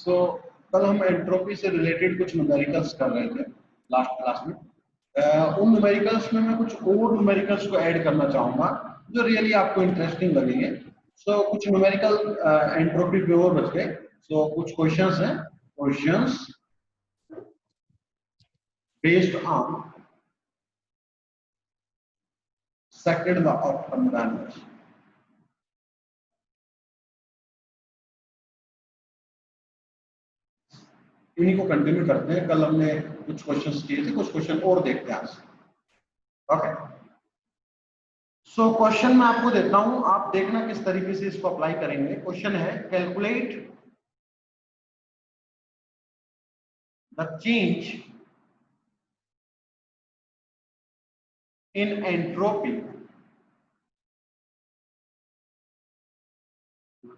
सो कल हम एंट्रोपी से रिलेटेड कुछ न्यूमेरिकल्स कर रहे थे लास्ट क्लास में। उन न्यूमेरिकल्स में मैं कुछ और न्यूमेरिकल्स को ऐड करना चाहूंगा जो रियली आपको इंटरेस्टिंग लगेंगे। सो कुछ न्यूमेरिकल एंट्रोपी पे और बच गए। सो कुछ क्वेश्चंस हैं, questions based on second law of thermodynamics. इन्हीं को कंटिन्यू करते हैं। कल हमने कुछ क्वेश्चंस किए थे, कुछ क्वेश्चन और देखते हैं आज। ओके, सो क्वेश्चन मैं आपको देता हूं, आप देखना किस तरीके से इसको अप्लाई करेंगे। क्वेश्चन है calculate the change in entropy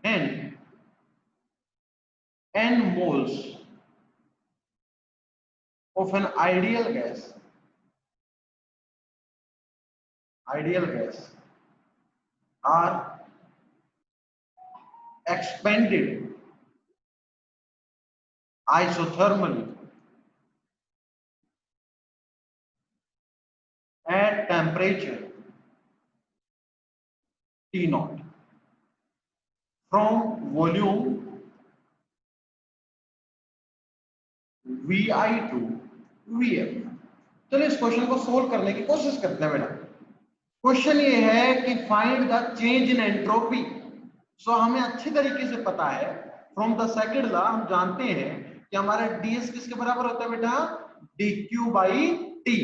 when n moles of an ideal gas are expanded isothermally at temperature T naught from volume Vi to Vf। चलिए इस क्वेश्चन को सोल्व करने की कोशिश करते हैं बेटा। क्वेश्चन ये है कि find the change in entropy. So हमें अच्छी तरीके से पता है फ्रॉम द सेकंड लॉ हम जानते हैं कि हमारा ds किसके बराबर होता है बेटा, dq बाई t।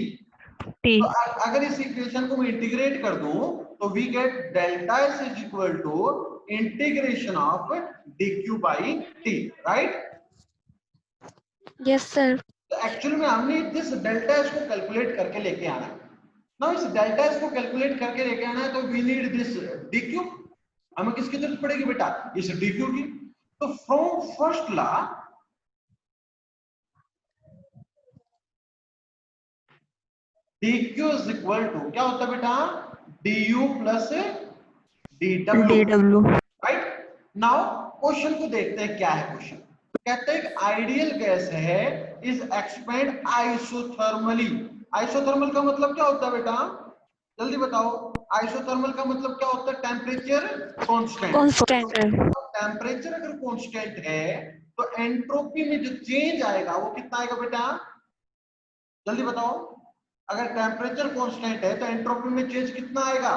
तो अगर इस इक्वेशन को मैं इंटीग्रेट कर दूं तो we get delta s is equal to integration of dq by t, right? Yes sir. तो एक्चुअली में हमने दिस डेल्टा s को कैलकुलेट करके लेके आना है ना। इस डेल्टा s को कैलकुलेट करके लेके आना है तो वी नीड दिस dq। हमें किसकी जरूरत पड़ेगी बेटा, इस dq की। तो from first law dq is equal to क्या होता है बेटा, du plus dw, right? Now question को देखते हैं क्या है। क्वेश्चन कहते हैं आइडियल गैस है इज एक्सपेंड आइसोथर्मली। आइसोथर्मल का मतलब क्या होता है बेटा, जल्दी बताओ। आइसोथर्मल का मतलब क्या होता है, टेम्परेचर कांस्टेंट। टेम्परेचर अगर कांस्टेंट है तो एंट्रोपी में जो चेंज आएगा वो कितना आएगा बेटा, जल्दी बताओ। अगर टेम्परेचर कांस्टेंट है तो एंट्रोपी में चेंज कितना आएगा,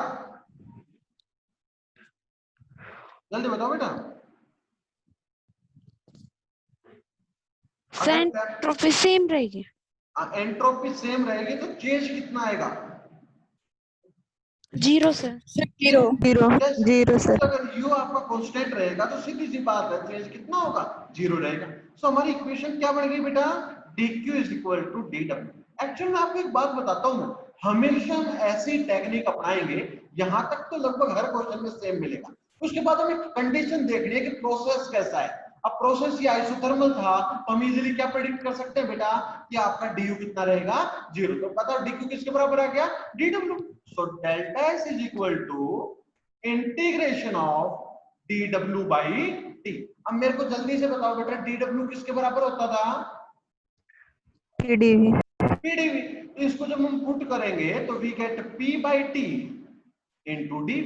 जल्दी बताओ बेटा। एंट्रोपी सेम रहेगी। एंट्रोपी सेम रहेगी तो चेंज कितना आएगा, जीरो सर। Zero sir. अगर u आपका कांस्टेंट रहेगा तो सीधी सी बात है चेंज कितना होगा, जीरो रहेगा। सो हमारी इक्वेशन क्या बन गई बेटा, dq is equal to dw। Actually मैं आपको एक बात बताता हूं, हमेशा हम ऐसी टेक्निक अपनाएंगे यहां तक तो लगभग हर क्वेश्चन में सेम मिलेगा। उसके बाद हमें कंडीशन देखनी है कि प्रोसेस कैसा है। अब प्रोसेस ये आइसोथर्मल था तो हम इजीली क्या प्रेडिक्ट कर सकते हैं बेटा कि आपका du कितना रहेगा, जीरो। तो पता dq किसके बराबर आ गया, dw। So delta s is equal to integration of dw by t। अब मेरे को जल्दी से बताओ बेटा dw किसके बराबर होता था, pdv। इसको जब हम पुट करेंगे तो we get p by t into D.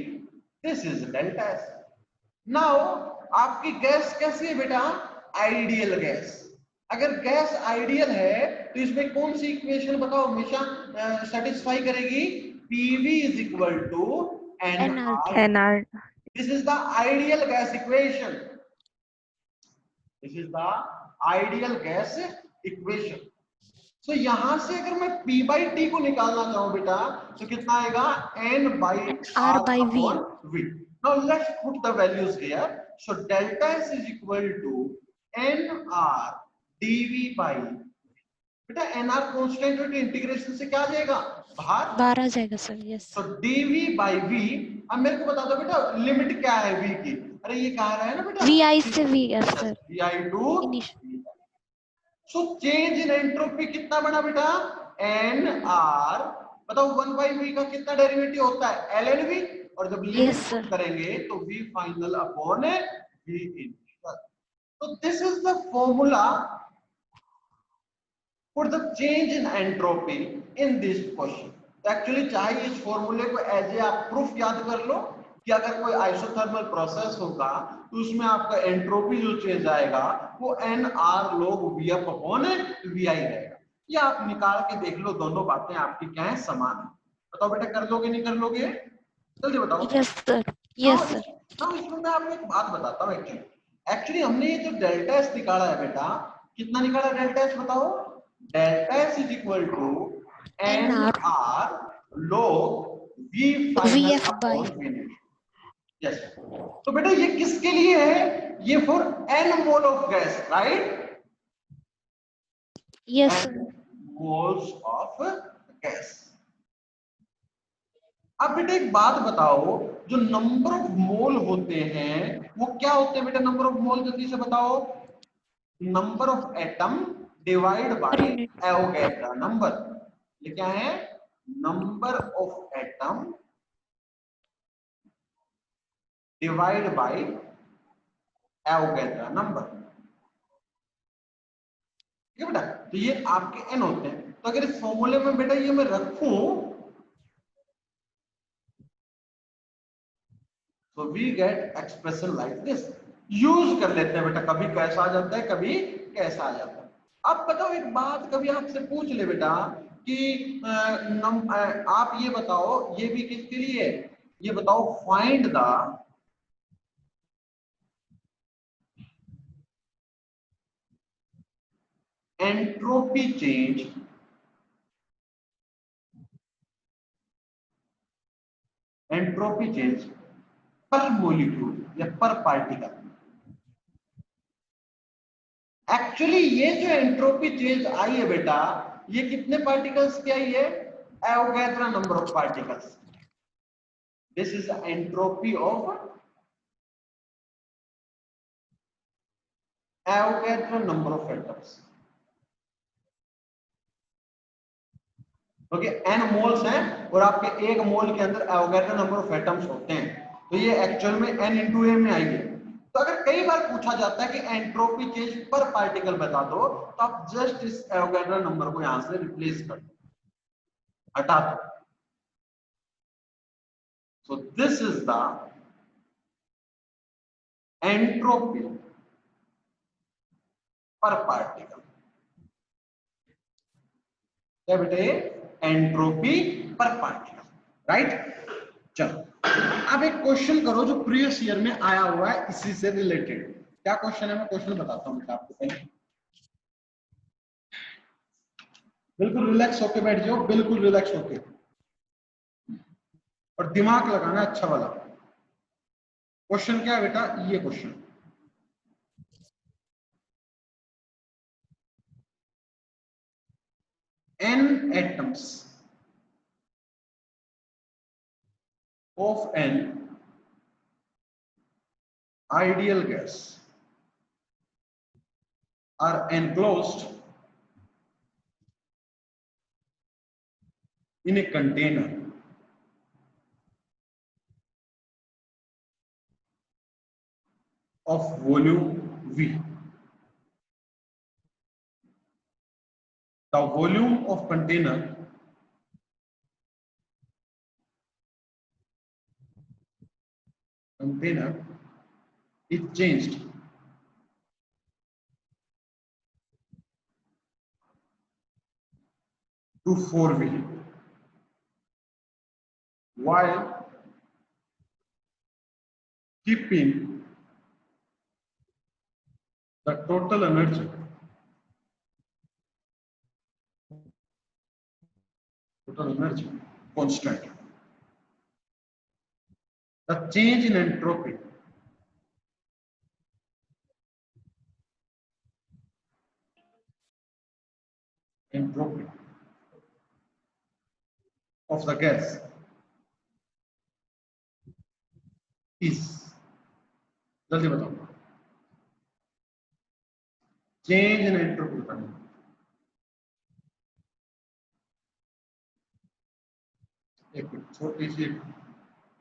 This is delta s। Now आपकी गैस कैसी है बेटा, आइडियल गैस। अगर गैस आइडियल है तो इसमें कौन सी इक्वेशन बताओ हमेशा सेटिस्फाई करेगी, pv is equal to nr। This is the ideal gas equation. This is the ideal gas equation. So यहां से अगर मैं P by T को निकालना चाहूं बेटा तो कितना आएगा, N by R by V। Now let's put the values here. So delta S is equal to NR dV by बेटा NR कांस्टेंट है तो इंटीग्रेशन से क्या आ जाएगा, बाहर आ जाएगा सर। यस। तो dV by V। अब मेरे को बता दो बेटा लिमिट क्या है V की, अरे ये कहा रहा है ना बेटा VI से V। Yes sir. VI to. So change in entropy कितना बना बेटा, NR। बताओ 1 by V का कितना डेरिवेटिव होता है, LNV। और जब लिमिट पुट करेंगे तो V final upon V initial. So this is the formula for the change in entropy in this question. तो एक्चुअली चाहे इस फॉर्मूले को एज ए आप प्रूफ याद कर लो कि अगर कोई आइसोथर्मल प्रोसेस होगा तो उसमें आपका एंट्रोपी जो चेंज आएगा वो N R log V F upon V I रहेगा। ये आप निकाल के देख लो, दोनों बातें आपकी क्या है, समान है। बताओ बेटा, कर लोगे नहीं कर लोगे? जल्दी बताओ। Yes, sir. Yes, sir. ना इसमें मैं आपको एक बात बताता हूँ। एक्चुअली हमने ये जो डेल्टा एस निकाला है बेटा, कितना निकाला डेल्टा एस बताओ? Delta S is equal to N R log V final VF by. Upon V net. Yes, तो बेटा ये किसके लिए है? ये for N mole of gas, right? Yes, sir. Moles of gas. अब बेटा एक बात बताओ, जो नंबर ऑफ मोल होते हैं वो क्या होते हैं बेटा? नंबर ऑफ मोल जल्दी से बताओ। Number of atom divide by Avogadro number. ये क्या है? Number of atom divide by Avogadro number. ठीक है बेटा, तो ये आपके एन होते हैं। तो अगर इस फॉर्मूले में बेटा ये मैं रखूं तो we get expression like this. Use कर लेते हैं बेटा, कभी कैसा आ जाता है कभी कैसा आ जाता है। अब बताओ एक बात, कभी आपसे पूछ ले बेटा कि आप ये बताओ, ये भी किसके लिए है? ये बताओ, फाइंड द एंट्रोपी चेंज पर मॉलिक्यूल या पर पार्टिकल। एक्चुअली ये जो एंट्रोपी चेंज आई है बेटा, ये कितने पार्टिकल्स की आई है? Avogadro number of particles. This is entropy of Avogadro number of atoms. Okay, N moles हैं और आपके एक मोल के अंदर एवोगैड्रो नंबर ऑफ एटम्स होते हैं, तो ये एक्चुअल में एन इंटू ए में आई है। तो अगर कई बार पूछा जाता है कि एंट्रोपी चेंज पर पार्टिकल बता दो, तो आप जस्ट इस एवोगैड्रो नंबर को यहां से रिप्लेस कर दो, हटा दो। So this is the entropy पर पार्टिकल। क्या बेटे? एंट्रोपी पर पार्टिकल, राइट? चलो अब एक क्वेश्चन करो जो प्रीवियस ईयर में आया हुआ है इसी से रिलेटेड। क्या क्वेश्चन है? मैं क्वेश्चन बताता हूं बेटा आपको पहले। बिल्कुल रिलैक्स होके बैठ जाओ, बिल्कुल रिलैक्स होके, और दिमाग लगाना अच्छा वाला। क्वेश्चन क्या है बेटा? ये question, n atoms of an ideal gas are enclosed in a container of volume V. The volume of container is changed to 4V while keeping the total energy constant. The change in entropy of the gas is, जल्दी बताओ, change in entropy करना। एक छोटी सी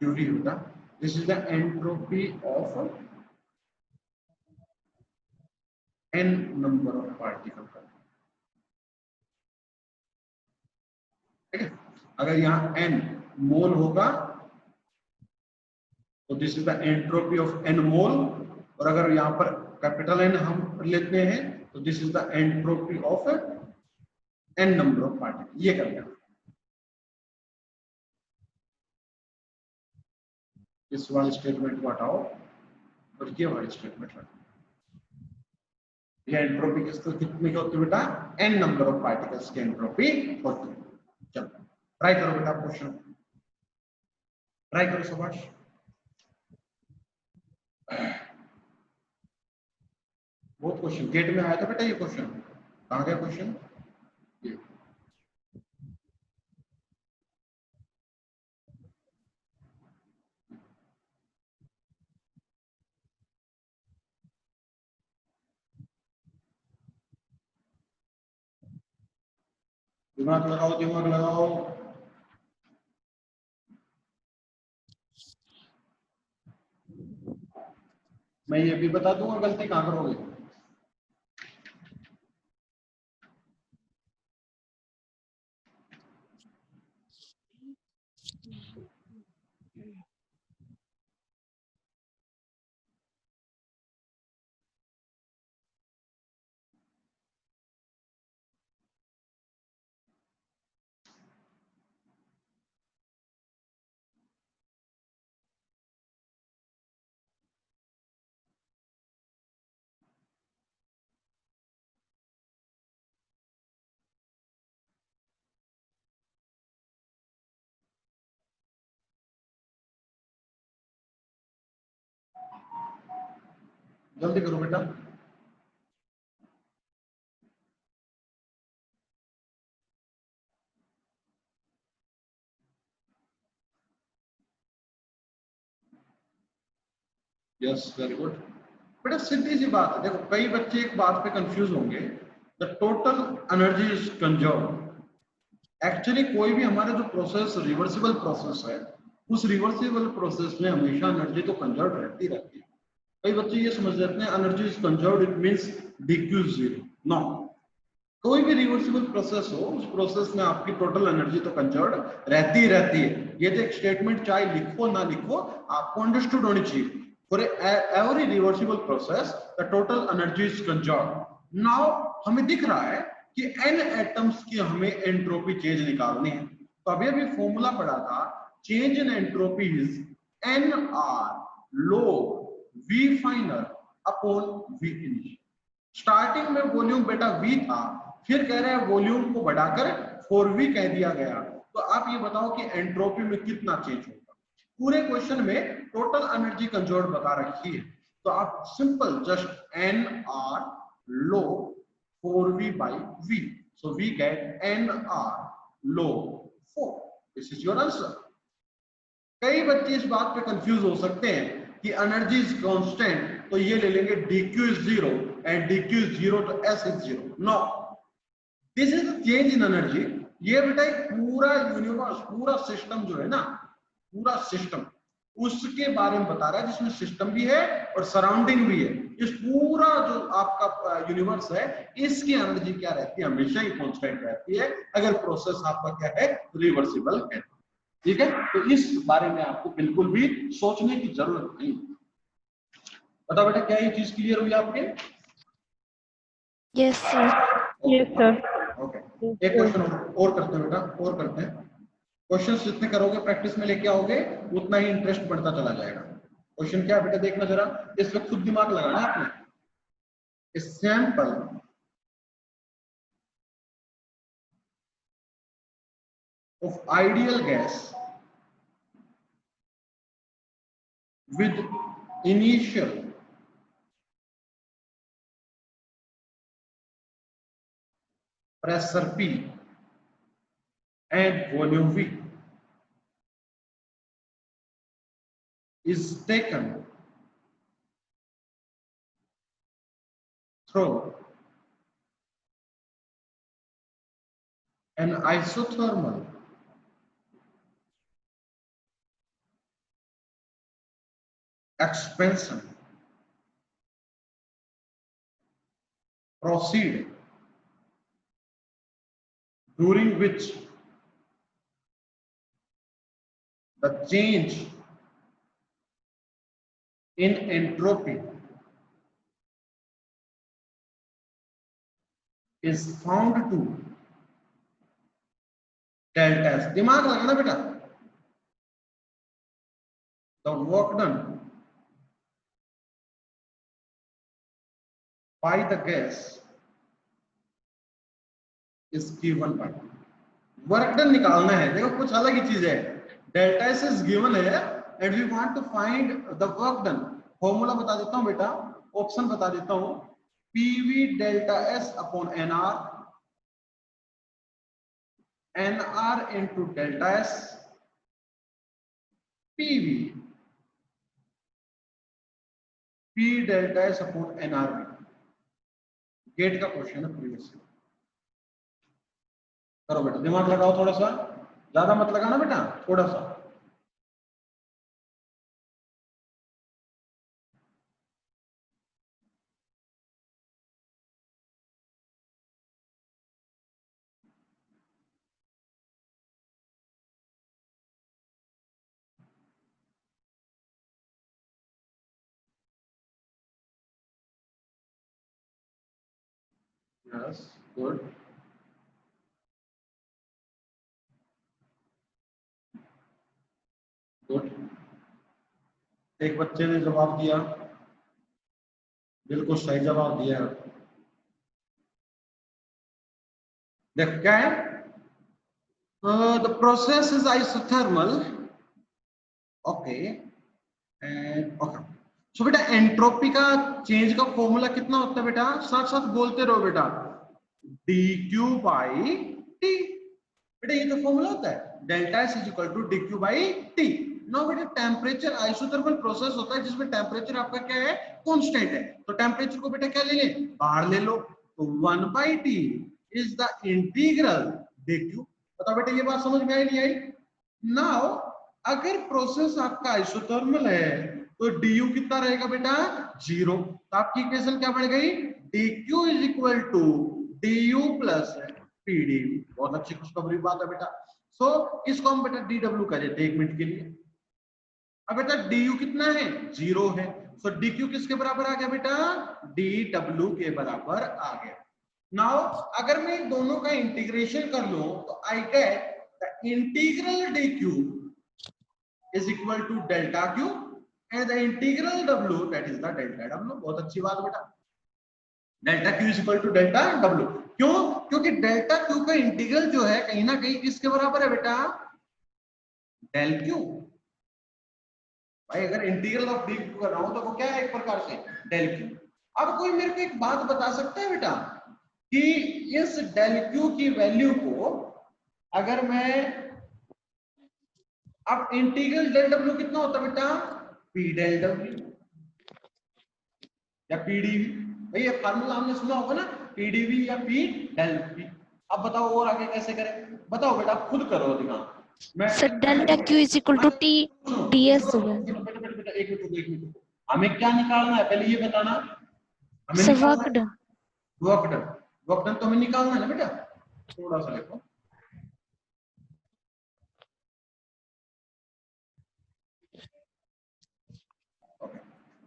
theory होगा, this is the entropy of n number of particle का, ठीक है। अगर यहाँ n मोल होगा तो this is the entropy of n मोल, और अगर यहाँ पर कैपिटल N हम लेते हैं तो this is the entropy of n number of particle. ये कर लेना, इस वाले स्टेटमेंट को हटाओ और ये वाली स्टेटमेंट हटाओ। ये एंट्रोपी कितनी की होती है बेटा, n नंबर ऑफ पार्टिकल्स की एंट्रोपी होती है। चलो ट्राई करो बेटा, क्वेश्चन ट्राई करो सुभाष। बहुत क्वेश्चन गेट में आया था बेटा, ये क्वेश्चन कहाँ गया क्वेश्चन, ये दिमाग लगाओ, दिमाग लगाओ। मैं ये भी बता दूंगा गलती कहाँ करोगे। जल्दी करो बेटा। यस वेरी गुड बेटा, सीधी सी बात है। देखो कई बच्चे एक बात पे कंफ्यूज होंगे, the total energy is conserve. Actually कोई भी हमारा जो प्रोसेस रिवर्सिबल प्रोसेस है, उस रिवर्सिबल प्रोसेस में हमेशा एनर्जी तो कंजर्व रहती रहती है। कई बच्चे ये समझ लेते हैं energy is conserve it means dq zero. No, कोई भी रिवर्सिबल प्रोसेस हो, उस प्रोसेस में आपकी टोटल एनर्जी तो कंजर्व रहती ही रहती है। ये तो एक स्टेटमेंट चाहे लिखो ना लिखो, आपको अंडरस्टूड होनी चाहिए। For every reversible process the total energy is conserve. Now हमें दिख रहा है कि n एटम्स की हमें एंट्रोपी चेंज निकालनी है। तो अभी अभी फॉर्मूला पढ़ा था, change in entropy is nr log v final upon v initial. Starting में वॉल्यूम बेटा v था, फिर कह रहे हैं वॉल्यूम को बढ़ाकर 4v कह दिया गया। तो आप ये बताओ कि एंट्रोपी में कितना चेंज होगा। पूरे क्वेश्चन में टोटल एनर्जी कंजर्व बता रखी है, तो आप simple just nr log 4v by v, so we get nr log 4, this is your answer। कई बच्चे इस बात पे कंफ्यूज हो सकते हैं कि एनर्जी इज कांस्टेंट, तो ये ले लेंगे dq is 0 and dq is 0 तो s is 0। No, this is change in energy. ये बेटा एक पूरा यूनिवर्स, पूरा सिस्टम जो है ना, पूरा सिस्टम उसके बारे में बता रहा है, जिसमें सिस्टम भी है और सराउंडिंग भी है। इस पूरा जो आपका यूनिवर्स है, इसकी एनर्जी क्या रहती है, हमेशा ही कांस्टेंट रहती है, अगर प्रोसेस आपका क्या है, रिवर्सिबल है। ठीक है, तो इस बारे में आपको बिल्कुल भी सोचने की जरूरत नहीं। बताओ बेटा, क्या ये चीज क्लियर हुई आपके? Yes, sir. Yes, sir. Okay, एक क्वेश्चन और करते हैं बेटा, और करते हैं। क्वेश्चन जितने करोगे प्रैक्टिस में लेके आओगे, उतना ही इंटरेस्ट बढ़ता चला जाएगा। क्वेश्चन क्या है बेटा, देखना जरा, इस वक्त खुद दिमाग लगाना है आपने। Sample of ideal gas with initial pressure P and volume V is taken through an isothermal expansion proceed during which the change in entropy is found to delta S. दिमाग लगाना बेटा. The work done by the gas is given by. Work done निकालना है. देखो कुछ अलग ही चीज है. डेल्टा एस इज गिवन है and we want to find the work done. Formula बता देता हूं बेटा, ऑप्शन बता देता हूं. PV delta S upon NR, NR into delta S, PV P delta S upon NR. GATE का क्वेश्चन है प्रीवियस. करो बेटा, दिमाग लगाओ थोड़ा सा. ज्यादा मत लगाना बेटा, थोड़ा सा. Yes, good. गुड. एक बच्चे ने जवाब दिया, बिल्कुल सही जवाब दिया. देख क्या है, the process is isothermal. Okay and okay. So बेटा एंट्रोपी का चेंज का फॉर्मूला कितना होता है बेटा? साथ साथ बोलते रहो बेटा. dq by T. बेटा ये तो फॉर्मूला होता है. Delta S is equal to dq by T. No बेटा टेम्परेचर आइसोथर्मल प्रोसेस होता है जिसमें टेम्परेचर आपका क्या है? कांस्टेंट है. तो टेम्परेचर को बेटा क्या ले ले? बाहर ले लो. तो 1/t is the integral dq. बताओ बेटा ये बात समझ में आई नहीं आई? नाउ अगर प्रोसेस आपका आइसोथर्मल है तो du कितना रहेगा बेटा? 0. तो आपकी इक्वेशन क्या बन गई? dq is equal to du plus pd. बहुत अच्छी खुशखबरी बात है बेटा. सो इसको हम बेटा dw कर देते हैं 1 मिनट के लिए. अब बेटा du कितना है? 0 है. सो dq किसके बराबर आ गया बेटा? dw के बराबर आ गया. नाउ अगर मैं दोनों का इंटीग्रेशन कर लूं तो I get the integral dq is equal to delta q and the integral w, that is the delta w. बहुत अच्छी बात बेटा. Delta q is equal to delta w. क्यों? क्योंकि डेल्टा q का इंटीग्रल जो है कहीं ना कहीं किसके बराबर है बेटा? Del q. भाई अगर इंटीग्रल ऑफ dq कर रहा हूं तो वो क्या है? एक प्रकार से डेल q. अब कोई मेरे को एक बात बता सकता है बेटा कि इस डेल q की वैल्यू को अगर मैं अब इंटीग्रल डेल w कितना होता है बेटा? p डेल w या pdv. भाई ये फार्मूला हमने सुना होगा ना, pdv या p डेल p. अब बताओ और आगे कैसे करें? बताओ बेटा, खुद करो दिमाग. मैं sir delta q is equal to T ds होगा. बेटा एक मिनट. हमें क्या निकालना है पहले ये बताना. हमें सर निकालना वर्क डन. वर्क डन तो हमें निकालना है ना बेटा. थोड़ा सा देखो.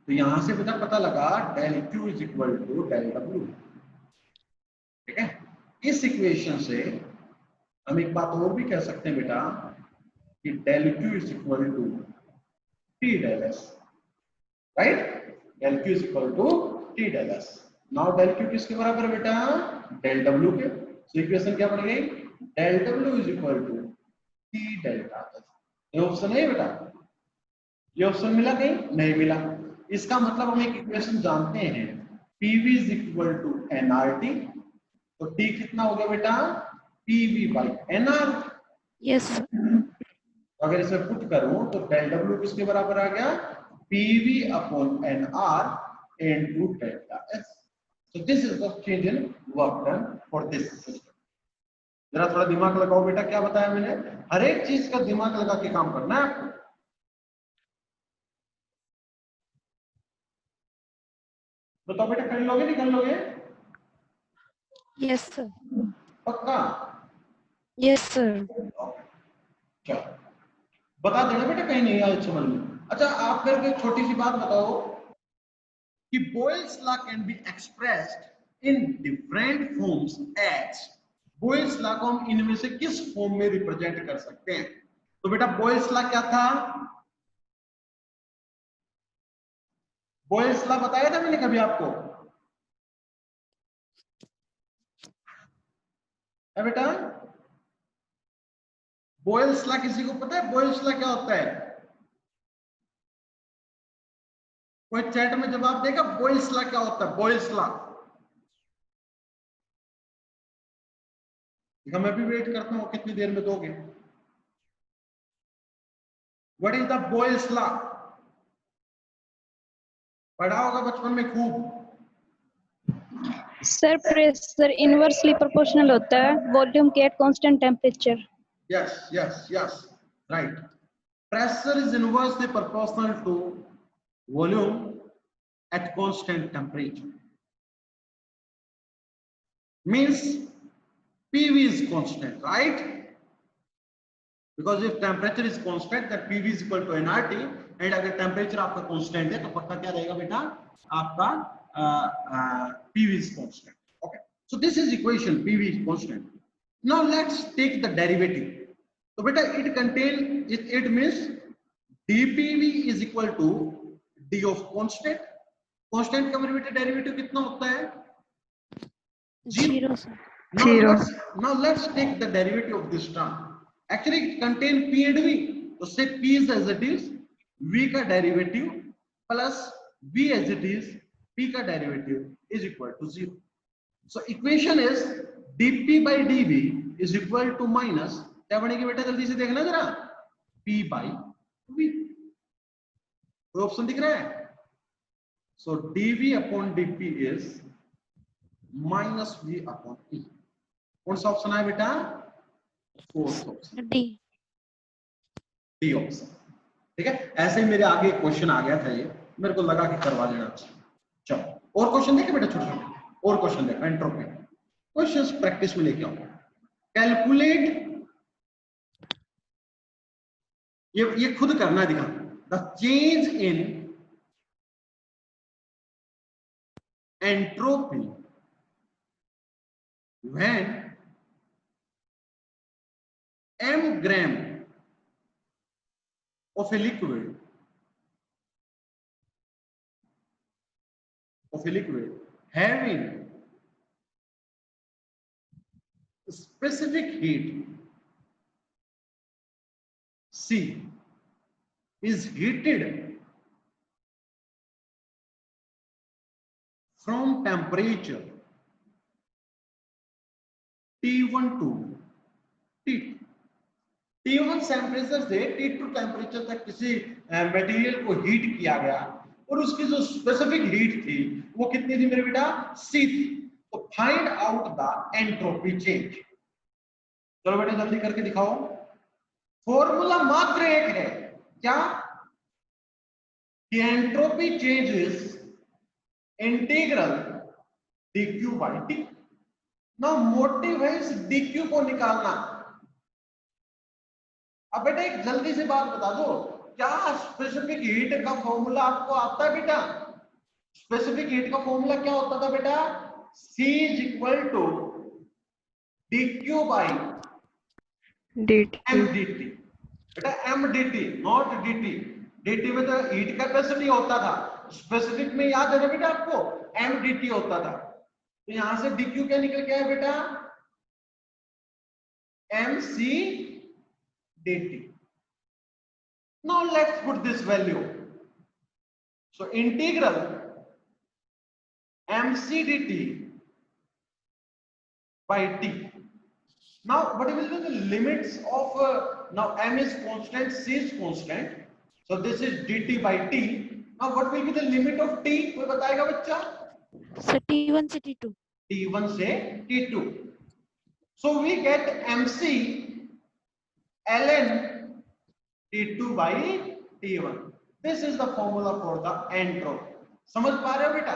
तो यहां से बेटा पता लगा del q is equal to del w. ठीक है. इस इक्वेशन से हम एक बात और भी कह सकते हैं बेटा कि del q is equal to t del s. Right. Del q is equal to t del s. Now del q किसके बराबर है बेटा? डेल w के. सो इक्वेशन क्या बन गई? Del w is equal to t delta s. ये option है बेटा. ये ऑप्शन मिला कहीं? नहीं मिला. इसका मतलब हम एक इक्वेशन जानते हैं, pv is equal to nrt. तो t कितना हो गया बेटा? pv by nr. यस. अगर इसे पुट करूं तो डेल w किसके बराबर आ गया? pv upon nr into delta s. So this is the change in work done for this system. जरा थोड़ा दिमाग लगाओ बेटा. क्या बताया मैंने? हर एक चीज का दिमाग लगा के काम करना है आपको. बताओ बेटा, कर लोगे नहीं कर लोगे? Yes, sir. पक्का? Yes, sir. चलो बता देना बेटा कहीं नहीं आया समझ में। अच्छा आप मेरे को एक छोटी सी बात बताओ कि Boyle's law can be expressed in different forms as Boyle's law को हम इनमें से किस फॉर्म में रिप्रेजेंट कर सकते हैं? तो बेटा Boyle's law क्या था? Boyle's law बताया था मैंने कभी आपको? है बेटा? Boyle's law किसी को पता है Boyle's law क्या होता है? कोई चैट में जवाब देगा Boyle's law क्या होता है? Boyle's law मैं भी वेट करता हूं कितनी देर में दोगे। What is the Boyle's law? पढ़ा होगा बचपन में खूब। सर प्रेशर इनवर्सली प्रोपोर्शनल होता है वॉल्यूम के at constant temperature. Yes, yes, yes, right. Pressure is inversely proportional to volume at constant temperature. Means PV is constant, right? Because if temperature is constant, then PV is equal to nRT. And अगर temperature आपका constant है, तो पक्का क्या रहेगा बेटा? आपका PV is constant. Okay. So this is equation PV is constant. Now let's take the derivative. So beta it contain it means dPV is equal to d of constant. Constant का derivative कितना होता है? Zero, sir. Now let's take the derivative of this term. Actually it contain P and V. So say P is as it is, V का derivative plus V as it is, P का derivative is equal to 0. So equation is dP by dV is equal to minus क्या बनेगी बेटा जल्दी से देखना जरा P by V। कोई ऑप्शन दिख रहा है? So dV upon dP is minus V upon E। कौन सा ऑप्शन है बेटा? Fourth option D. D option. ठीक है ऐसे ही मेरे आगे क्वेश्चन आ गया था ये मेरे को लगा कि करवा लेना चाहिए। चलो और क्वेश्चन देखे बेटा छोटे छोटे और क्वेश्चन देखो एंट्रोपी क्वेश्चंस प्रैक्टिस में लेके आओ। कैलकुलेट ये खुद करना है दिखा the change in entropy when m gram of a liquid having specific heat C is heated from temperature T1 to T2। T1 temperature से T2 टेम्परेचर तक किसी मटेरियल को हीट किया गया और उसकी जो स्पेसिफिक हीट थी वो कितनी थी मेरे बेटा? C थी। तो find out the entropy change. चलो बेटा जल्दी करके दिखाओ। फॉर्मूला मात्र एक है क्या? कि entropy change is integral dQ by T। Now motive है इस dQ को निकालना। अब बेटा एक जल्दी से बात बता दो क्या स्पेसिफिक हीट का फॉर्मूला आपको आता है बेटा? स्पेसिफिक हीट का फॉर्मूला क्या होता था बेटा? C is equal to dQ by mdt। बेटा mdt नॉट dt। dt में तो हीट कैपेसिटी होता था स्पेसिफिक में याद है ना बेटा आपको mdt होता था। तो यहां से dQ क्या निकल के आया बेटा? mc dt। Now let's put this value. So integral mc dt by t. Now what will be the limits of now m is constant, c is constant. So this is dt by t. Now what will be the limit of t? कोई बताएगा बच्चा? Sir, T1 से T2. T1 से T2. So we get mc ln T2 by T1. This is the formula for the entropy. समझ पा रहे हो बेटा?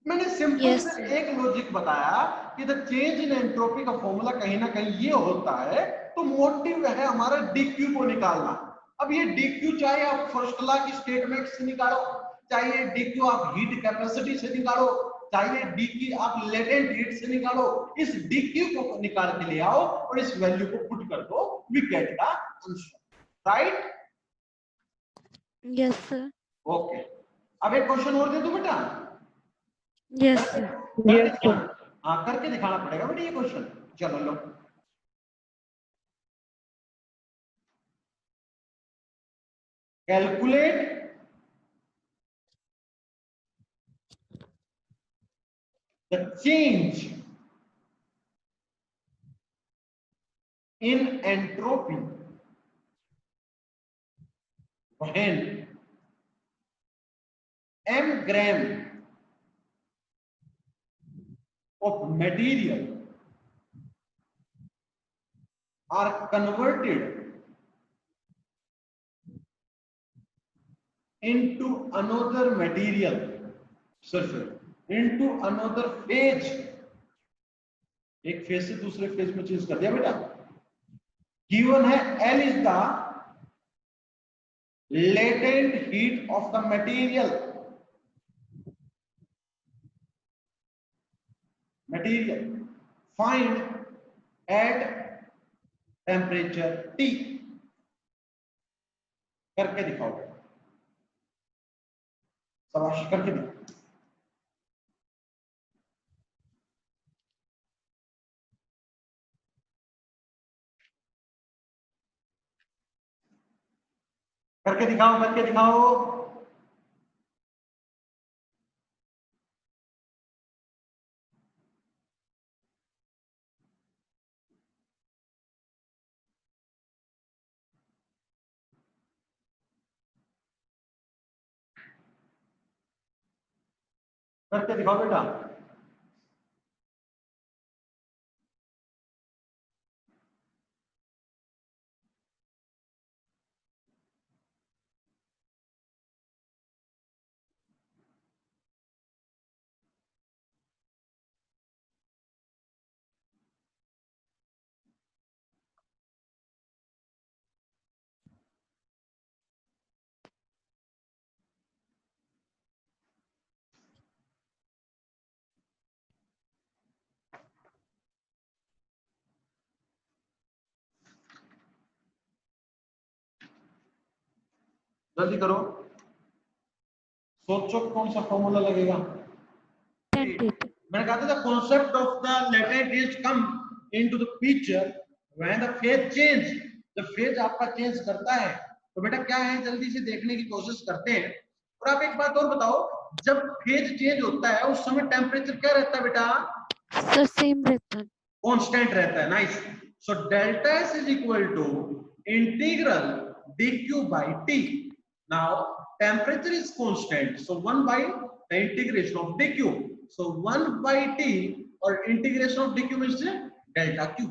मैंने सिंपल Yes, से sir. एक लॉजिक बताया कि द चेंज इन एंट्रोपी का फॉर्मूला कहीं ना कहीं ये होता है, तो मोटिव है हमारा dq को निकालना। अब ये dq चाहे आप फर्स्ट लॉ की स्टेटमेंट से निकालो, चाहे ये dq आप हीट कैपेसिटी से निकालो, चाहे dq आप लेटेंट हीट से निकालो, इस dq को निकाल के ले आओ और इस वैल्यू को पुट कर दो, we get the answer, right? Yes, sir. Okay, अब एक क्वेश्चन और दे दो बेटा। Yes, करके sir. करके Yes, sir. दिखाना, हाँ करके दिखाना पड़ेगा बेटा ये क्वेश्चन। चलो लो, calculate the change in entropy when m gram of material are converted into another material surface, into another phase, एक फेज से दूसरे फेज में चेंज कर दिया बेटा। गिवन है L is the latent heat of the material, find at temperature T। करके दिखाओ, शाबाश, करके दिखाओ। करके दिखाओ, करके दिखाओ। करके दिखाओ बेटा। जल्दी करो, सोचो कौन सा फॉर्मूला लगेगा। Tan theta. मैंने कहा था concept of the latent heat come into the picture when the phase change, जब फेज आपका चेंज करता है तो बेटा क्या है, जल्दी से देखने की कोशिश करते हैं। और आप एक बात और बताओ, जब फेज चेंज होता है उस समय टेम्परेचर क्या रहता है बेटा? Sir, same रहता है. कांस्टेंट रहता है। Nice. So delta S is equal to integral dq by t। Now temperature is constant, so 1 by the integration of dq, so 1 by t or integration of dq means delta q।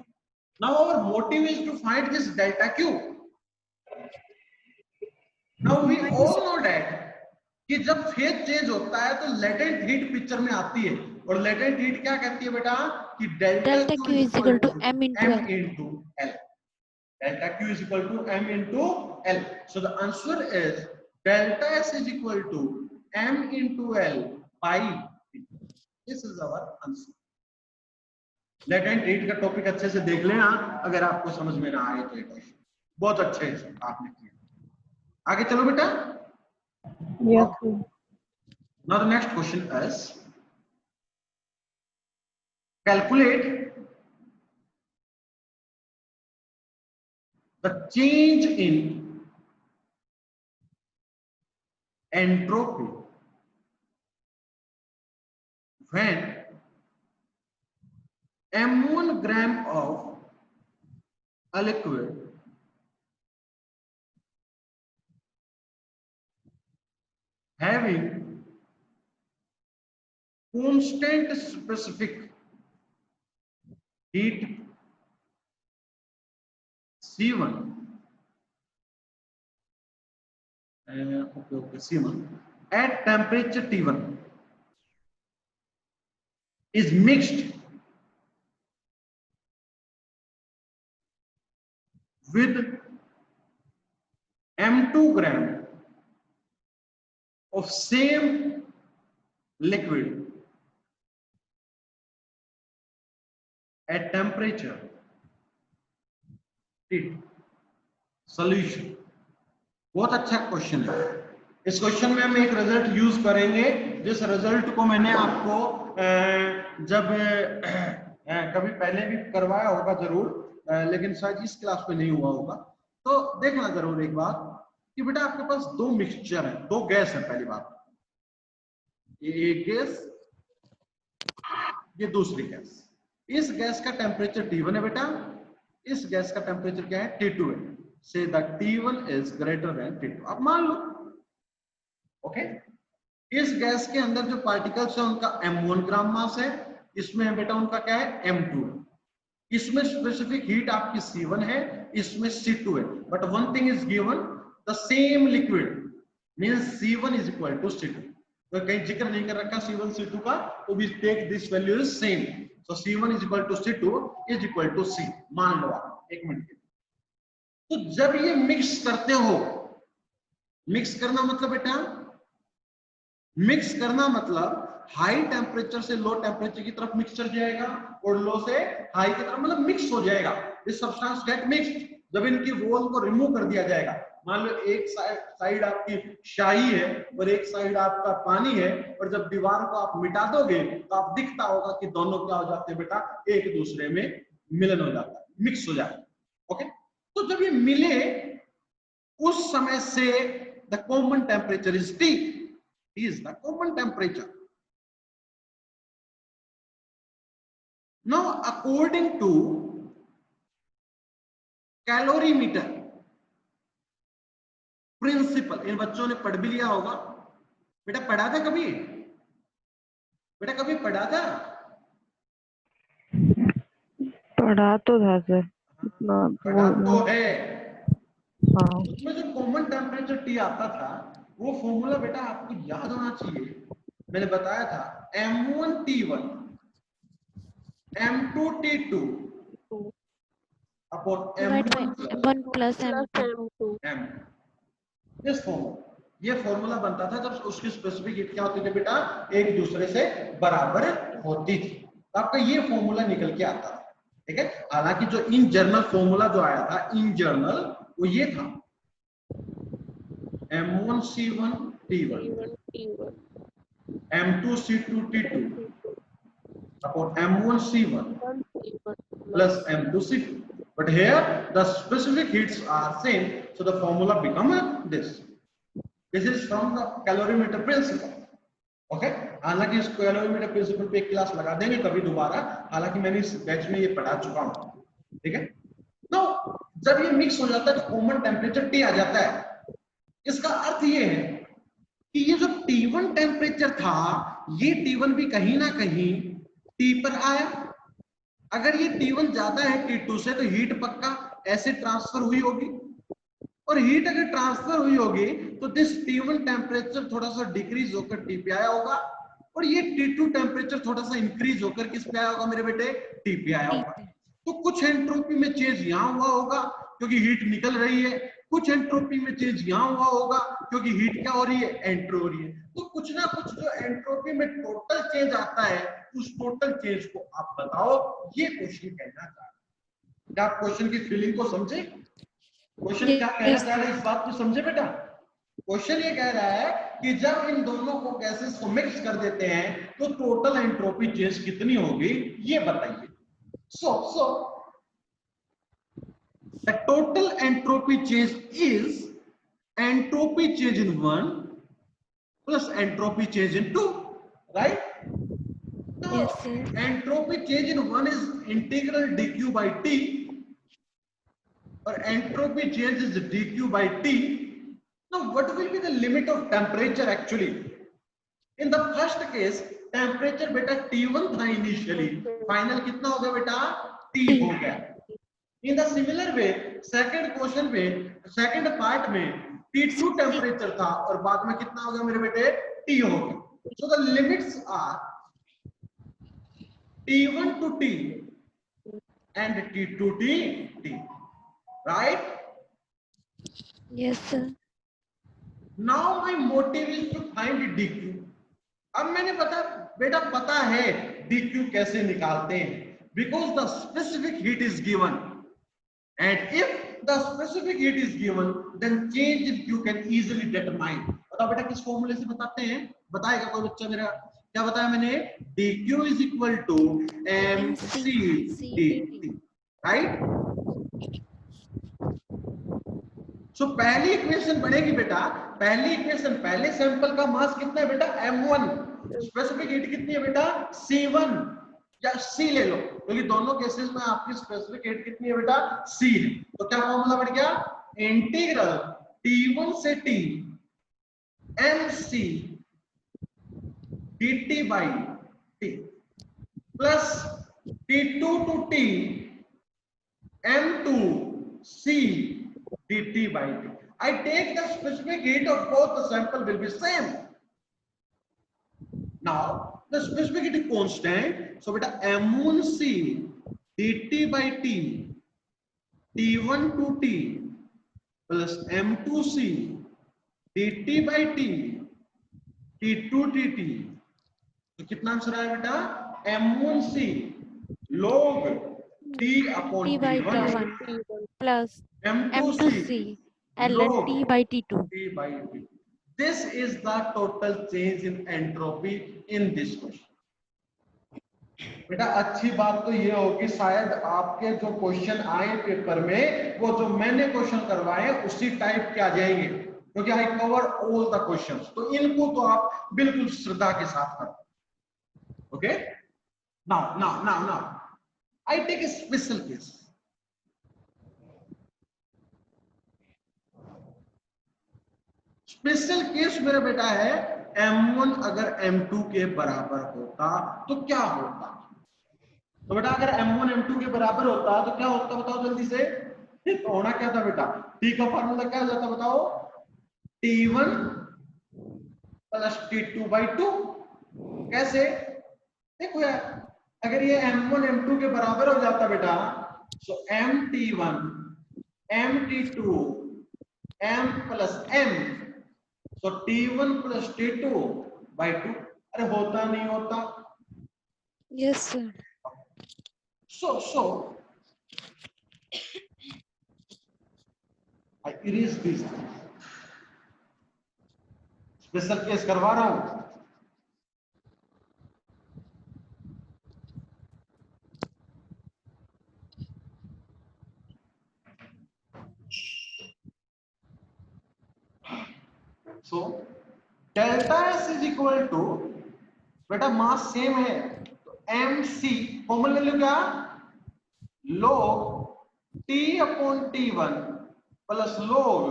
now our motive is to find this delta q। now we all know that कि जब phase change होता है तो latent heat picture में आती है, और latent heat क्या कहती है बेटा कि delta Delta Q Q is is equal equal to to M into m L. into L। Delta Q is equal to m into L। So the answer is delta S is equal to m into L by T। This is our answer। Latent heat का topic अच्छे से देख लेना, अगर आपको समझ में ना आए तो ये क्वेश्चन बहुत अच्छे से आपने किया। आगे चलो बेटा। Yes, sir. Now the next question is calculate the change in entropy when m1 gram of a liquid having constant specific heat C1 C1 at temperature T1 is mixed with m2 gram of same liquid at temperature T. Solution. बहुत अच्छा question है। इस question में हम एक result use करेंगे, जिस result को मैंने आपको जब कभी पहले भी करवाया होगा जरूर, लेकिन शायद इस क्लास में नहीं हुआ होगा, तो देखना जरूर एक बार कि बेटा आपके पास दो मिक्सचर है, दो गैस है। पहली बात, ये एक गैस, ये दूसरी गैस। इस गैस का टेम्परेचर T1 है बेटा, इस गैस का टेम्परेचर क्या है, T2 है। से the T1 is greater than T2, आप मान लो। ओके, इस गैस के अंदर जो पार्टिकल्स है उनका m1 ग्राम मास है, इसमें बेटा उनका क्या है, m2 है। इसमें स्पेसिफिक हीट आपकी C1 है, इसमें C2 है। But one thing is given, the same liquid means C1 is equal to C2। तो कहीं जिक्र नहीं कर रखा C1 C2 का, तो we take this value is same. So C1 is equal to C2 is equal to C। मान लो आप एक मिनट के। तो जब ये मिक्स करते हो, मिक्स करना मतलब बेटा, मिक्स करना मतलब हाई टेम्परेचर से लो टेम्परेचर की तरफ मिक्सचर जाएगा और लो से हाई की तरफ, मतलब मिक्स हो जाएगा। This substance gate mixed. जब इनकी वॉल को रिमूव कर दिया जाएगा, मान लो एक साइड आपकी शाही है और एक साइड आपका पानी है, और जब दीवार को आप मिटा दोगे तो आप दिखता होगा कि दोनों क्या हो जाते हैं बेटा, एक दूसरे में मिलन हो जाता है, मिक्स हो जाता है। ओके, तो जब ये मिले उस समय से the common temperature is T is the common temperature. Now according to calorimeter principle, इन बच्चों ने पढ़ भी लिया होगा बेटा, पढ़ा था कभी बेटा, कभी पढ़ा था? पढ़ा तो था सर, पढ़ा तो है। हाँ। उसमें जो कॉमन टेम्परेचर T आता था, वो फॉर्मूला बेटा आपको याद होना चाहिए। मैंने बताया था M1 T1 M2 T2 upon M1 plus M2 M। इस फॉर्मूला, ये फॉर्मूला बनता था जब उसकी स्पेसिफिक हीट क्या होती थी बेटा, एक दूसरे से बराबर होती थी। तो आपका ये फॉर्मूला निकल के आता था। ठीक है, हालांकि जो इन जर्नल फॉर्मूला जो आया था इन जर्नल, वो ये था M1 C1 T1 M2 C2 T2 upon M1 C1 plus M2 C2. But here the specific heats are same, so the formula become this. This is from the calorimeter principle. Okay, हालांकि इस calorimeter principal पे एक class लगा देंगे कभी दोबारा, हालांकि मैंने इस बैच में ये पढ़ा चुका हूं। ठीक है, तो जब ये मिक्स हो जाता है तो कॉमन टेम्परेचर T आ जाता है। इसका अर्थ ये है कि ये जो T1 टेम्परेचर था, ये T1 भी कहीं ना कहीं T पर आया। अगर ये T1 ज्यादा है T2 से, तो हीट पक्का ऐसे ट्रांसफर हुई होगी, और हीट अगर ट्रांसफर हुई होगी तो दिस T1 टेम्परेचर थोड़ा सा डिक्रीज होकर T पे आया होगा, और ये T2 टेम्परेचर थोड़ा सा इंक्रीज होकर किस पे आया होगा मेरे बेटे, T पे आया होगा। तो कुछ एंट्रोपी में चेंज यहाँ हुआ होगा क्योंकि हीट निकल रही है, कुछ एंट्रोपी में चेंज यहाँ हुआ होगा क्योंकि हीट क्या हो रही है, एंटर हो रही है। तो कुछ ना कुछ जो एंट्रोपी में टोटल चेंज आता है, उस टोटल चेंज को आप बताओ, ये क्वेश्चन कहना चाह रहे हैं। क्या आप क्वेश्चन की फीलिंग को समझे? क्वेश्चन क्या कहना चाह रहे हैं, इस बात को समझे बेटा? क्वेश्चन ये कह रहा है कि जब इन दोनों को गैसेस को मिक्स कर देते हैं तो टोटल एंट्रोपी चेंज कितनी होगी, ये बताइए। So the total entropy change is entropy change in 1 plus entropy change in 2, right? So Yes, yes. entropy change in 1 is integral dq by t, or entropy change is dq by t. Now what will be the limit of temperature actually? In the first case temperature बेटा T1 था initially, final कितना हो गया बेटा, T हो गया। In the similar way second question पे second part में T2 टेम्परेचर था और बाद में कितना हो गया मेरे बेटे, T हो गया। So the limits are T1 to T and T to T, right? Yes, sir. Now my motive is to find dq. अब मैंने पता है dq कैसे निकालते हैं, because the specific heat is given, and if the specific heat is given, then change in q can easily determine. बताओ बेटा किस फॉर्मूले से बताते हैं, बताएगा कोई बच्चा मेरा? क्या बताया मैंने? dq is equal to mc dt, right? सो पहली इक्वेशन बनेगी बेटा, पहली इक्वेशन, पहले सैंपल का मास कितना है बेटा? m1, स्पेसिफिक हीट कितनी है बेटा? c1 या c ले लो, क्योंकि दोनों केसेस में आपकी स्पेसिफिक हीट कितनी है बेटा? c है। तो क्या फॉर्मूला बढ़ गया? इंटीग्रल t1 से t mc dt by t plus t2 to t m2 c dt by t. I take the specific heat of both the sample will be same. Now the specific heat is constant, so beta m1c dt by t t1 to t plus m2c dt by t t2 dt, तो कितना answer आया बेटा? m1c log t upon T by t1 T1 plus m2c M2C ln log T by T2. T by T. This is the total change in entropy in this question. बेटा अच्छी बात तो ये होगी, शायद आपके जो क्वेश्चन आए पेपर में, वो जो मैंने क्वेश्चन करवाए उसी टाइप के आ जाएंगे, क्योंकि I cover all the questions, तो इनको तो आप बिल्कुल श्रद्धा के साथ करो। Okay, now I take a special case. Special case मेरा बेटा है m1 अगर m2 के बराबर होता तो क्या होता? तो बेटा अगर m1 m2 के बराबर होता तो क्या होता बताओ जल्दी से। तो होना क्या था बेटा? t का फार्मूला क्या हो जाता बताओ? t1 plus t2 by 2। कैसे? देखो यार, अगर ये m1 m2 के बराबर हो जाता बेटा, so mt1 mt2 m plus m, so t1 plus t2 by 2। अरे होता नहीं होता? Yes, sir. So I erase these things. Special case करवा रहा हूं। So delta S is equal to, बेटा मास सेम है तो mc फॉर्मूला ले लो क्या? log t upon t1 plus log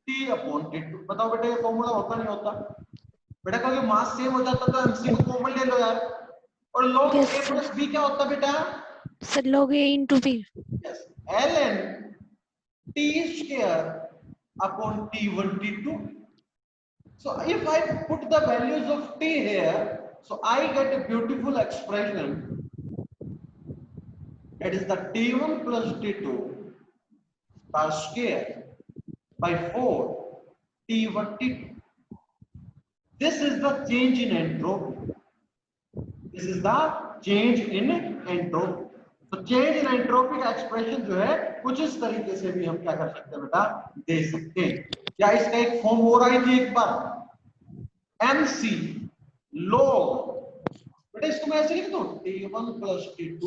t upon t2। बताओ बेटा ये फॉर्मूला होता नहीं होता? बेटा क्योंकि मास सेम हो जाता तो mc को कॉमन ले लो यार। और log Yes, a plus b क्या होता बेटा? sir, log A into B. Yes, ln t square upon t1 t2। So if I put the values of t here, so I get a beautiful expression, that is the t1 plus t2 per square by 4 t1 t2. This is the change in entropy. This is the change in entropy. तो change in entropy का expression जो है कुछ इस तरीके से भी हम क्या कर सकते हैं बेटा? दे सकते हैं। या इसका एक फॉर्म हो रहा है एक बार, mc log, बेटा इसको मैं ऐसे लिख दूं t1 plus t2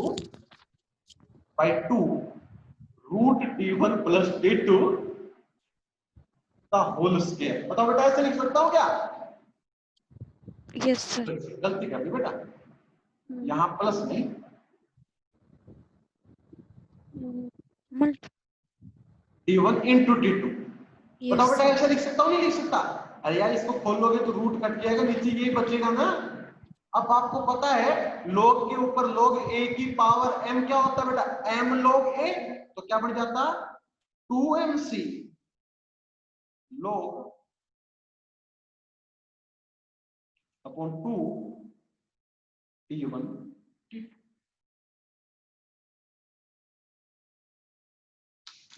by 2 root t1 plus t2 the whole square। बताओ बेटा ऐसे लिख सकता हूं क्या? Yes, sir. गलती कर दी बेटा, यहां प्लस नहीं, t1 into t2। बताओ बेटा ऐसा लिख सकता हूं नहीं लिख सकता? अरे यार इसको खोलोगे तो रूट कट जाएगा, नीचे यही बचेगा ना। अब आपको पता है log के ऊपर log a की पावर m क्या होता है बेटा? m log a, तो क्या बन जाता? 2mc log upon 2 t1 t2।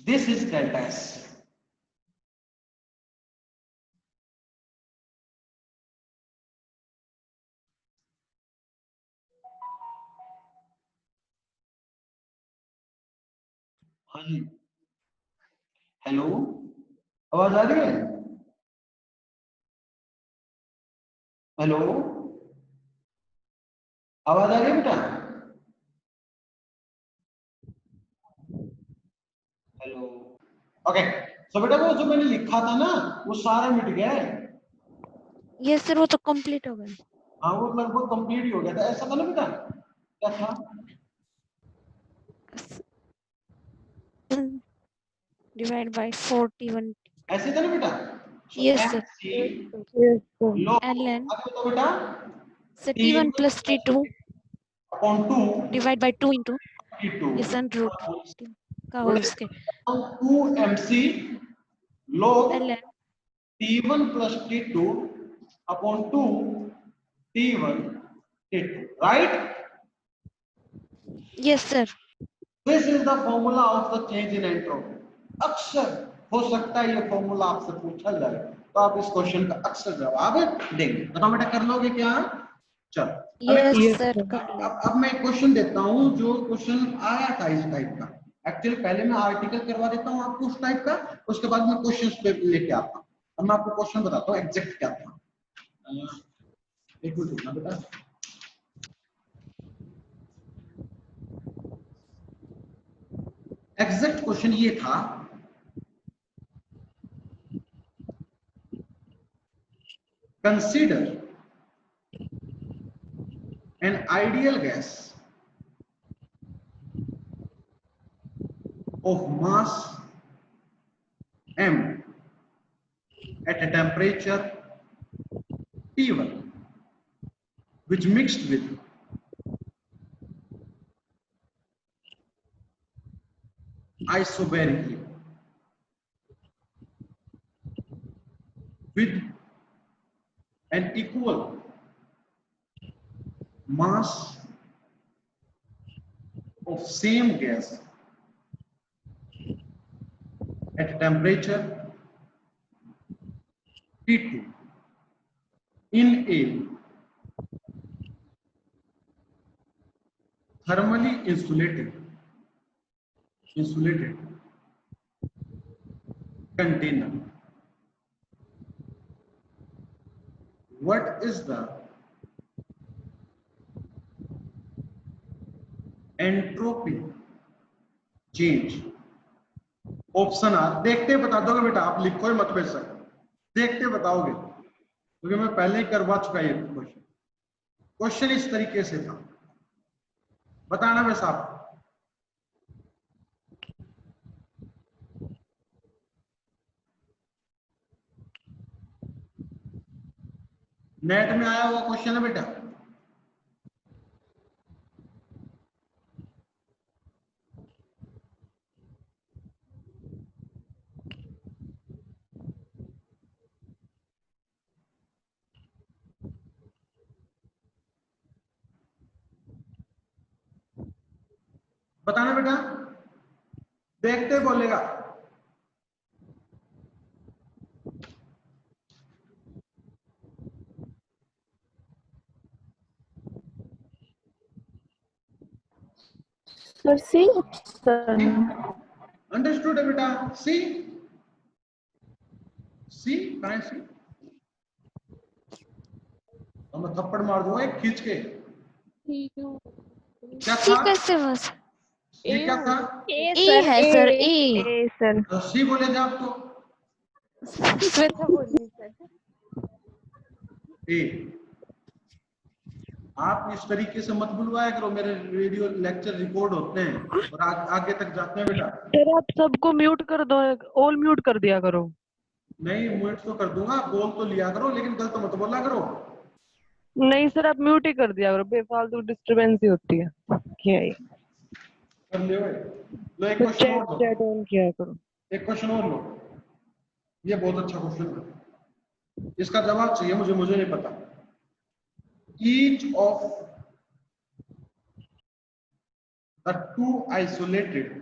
This is delta S. हाँ जी, हेलो, आवाज आ रही है? हेलो, आवाज आ रही है बेटा? Hello, okay. सो बेटा वो जो मैंने लिखा था ना वो सारा मिट गया है। यस सर, वो तो कंप्लीट हो गया। हाँ वो लगभग कंप्लीट ही हो गया था, ऐसा था ना बेटा? क्या था? Divide by 41। ऐसे था ना बेटा? So yes M sir. See Yes, sir. लो, ln आगे बताओ बेटा। Sir T t1 plus t2 upon 2 divide by 2 into T2 yes and root का whole what is square 2 MC log ln T1 plus T2 upon 2 T1 T2, right? yes sir। This is the formula of the change in entropy. अक्सर हो सकता है ये formula आपसे पूछा जाए तो आप इस क्वेश्चन का अक्सर जवाब देंगे। बताओ बेटा, कर लोगे क्या? चलो अब यस Yes, सर sir. कर ले। अब मैं एक क्वेश्चन देता हूं जो क्वेश्चन आया था इस टाइप का। एक्चुअली पहले मैं आर्टिकल करवा देता हूं आपको उस टाइप का, उसके बाद मैं क्वेश्चंस पे लेके आता हूं। अब मैं आपको क्वेश्चन बताता हूं एग्जैक्ट क्या था। एक मिनट रुकना बेटा। एग्जैक्ट क्वेश्चन ये था, consider an ideal gas of mass m at a temperature T1 which mixed with isobarically with an equal mass of same gas at a temperature T2 in a thermally insulated container. What is the entropy change? Option are, देखते बता दोगे बेटा, आप लिखो ही मत बेशक, देखते बताओगे क्योंकि मैं पहले ही करवा चुका ये क्वेश्चन। क्वेश्चन इस तरीके से था, बताना बस आप। नेट में आया हुआ क्वेश्चन है बेटा। बताना बेटा, देखते बोलेगा। Sir, C option. अंडरस्टूड है बेटा? सी, सी कहाँ है सी? और मैं थप्पड़ मार दूंगा एक खींच के। क्या सी था? कैसे बस सी क्या था? A ए sir, है sir A. A. A, sir. सी बोले थे आप तो। श्वेता बोल रही सर। ए, आप इस तरीके से मत बुलवाया करो, मेरे वीडियो लेक्चर रिकॉर्ड होते हैं और आगे तक जाते हैं बेटा। सर आप सबको म्यूट कर दो, ऑल म्यूट कर दिया करो। नहीं म्यूट तो कर दूंगा, बोल तो लिया करो लेकिन गलत मत बोला करो। नहीं सर, आप म्यूट ही कर दिया करो, बेफालतू डिस्टरबेंस ही होती है। क्या है? कर ले ओए। लो एक तो क्वेश्चन और चैट लो, चैट ऑन किया करो। एक क्वेश्चन और लो। ये बहुत अच्छा क्वेश्चन है, इसका जवाब चाहिए मुझे, मुझे नहीं पता। Each of the two isolated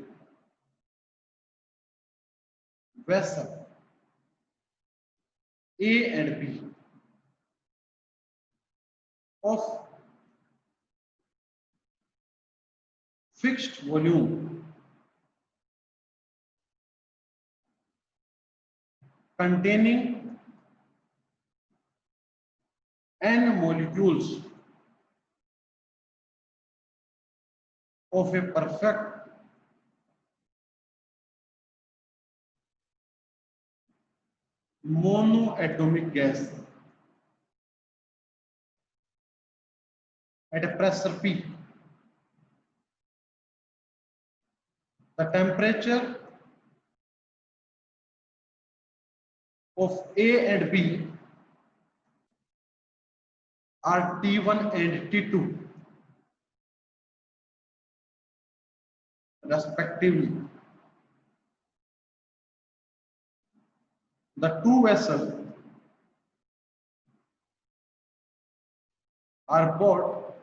vessel A and B of fixed volume containing n molecules of a perfect monoatomic gas at a pressure P. The temperature of A and B are T1 and T2 respectively. The two vessels are brought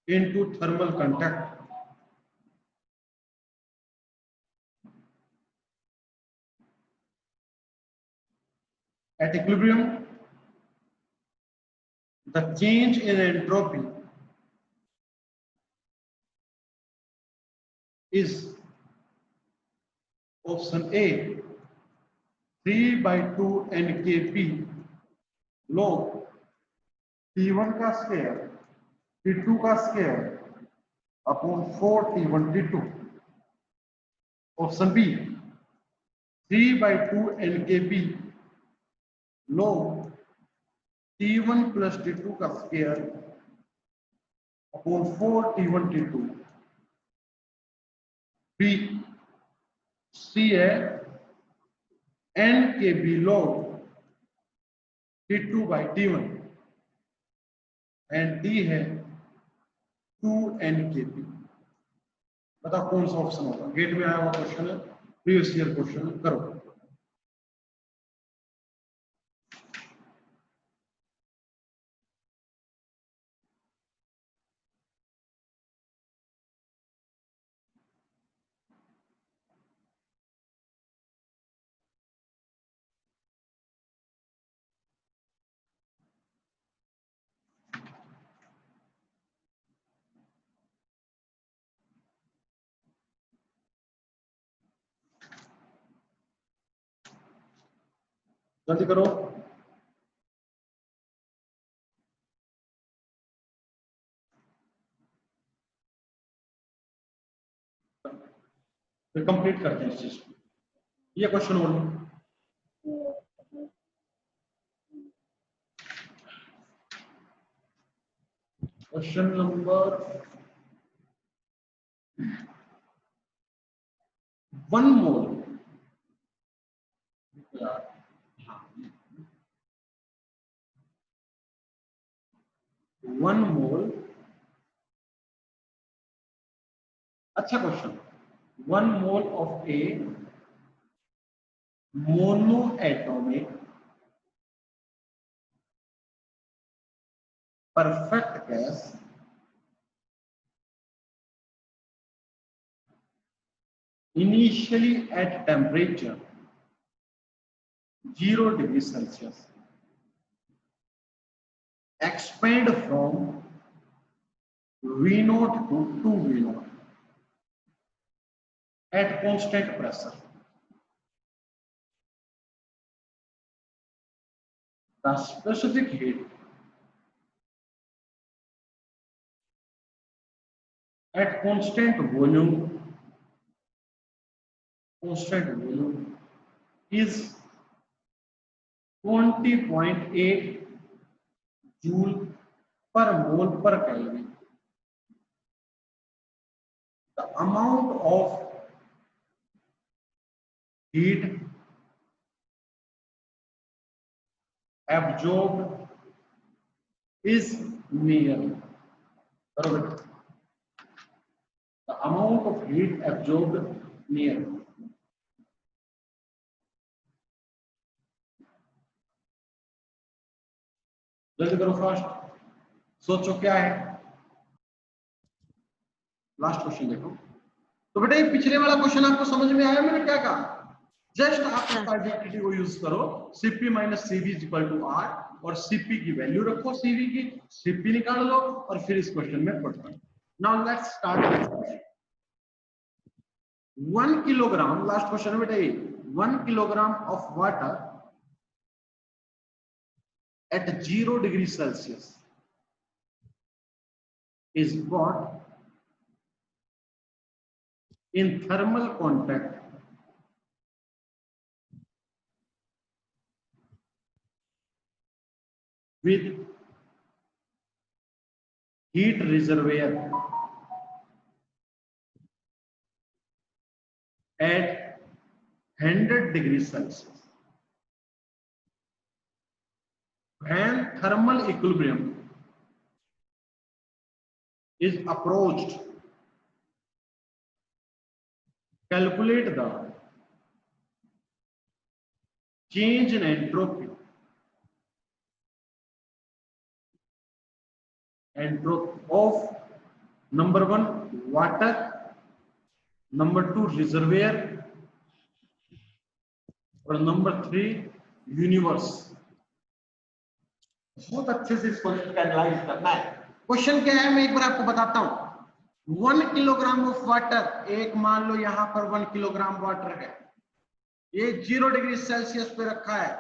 into thermal contact. At equilibrium, the change in entropy is option A 3/2 NKP log T1 का square T2 का square upon 4 T1 T2. Option B 3/2 NKP log T1 plus T2 का square upon 4 T1 T2. B C है NKB log T2 by T1 and D है 2 NKP. बताओ कौन सा option होगा? Gate में आया हुआ क्वेश्चन है, प्रीवियस ईयर क्वेश्चन है, करो. जल्दी करो. फिर कंप्लीट करते हैं इस चीज को. ये क्वेश्चन बोलो. क्वेश्चन नंबर 1 मोल. 1 मोल. अच्छा question. 1 mole of A monoatomic perfect gas initially at temperature 0 degrees Celsius expand from V0 to 2V0 at constant pressure. The specific heat at constant volume is 20.8 joule per mole per Kelvin. The amount of heat absorbed is near. The amount of heat absorbed near. जल्दी करो fast. सोचो क्या है. Last question देखो. तो बेटा ये पिछले वाला क्वेश्चन आपको समझ में आया मैंने क्या कहा? जस्ट आप इस आइडेंटिटी को यूज करो, Cp minus Cv is equal to R, और Cp की वैल्यू रखो Cv की, Cp निकाल लो और फिर इस क्वेश्चन में पुट करो। Now let's start this question. 1 kilogram, last question है बेटा ये, 1 kilogram of water at 0 degree Celsius is brought in thermal contact with heat reservoir at 100 degrees Celsius. When thermal equilibrium is approached, calculate the change in entropy of number 1 water, number 2 reservoir, और number 3 universe. बहुत अच्छे से इस question का analyse करना है। Question क्या है मैं एक बार आपको बताता हूं। 1 किलोग्राम ऑफ वाटर, एक मान लो यहां पर 1 किलोग्राम वाटर है, ये 0 डिग्री सेल्सियस पे रखा है,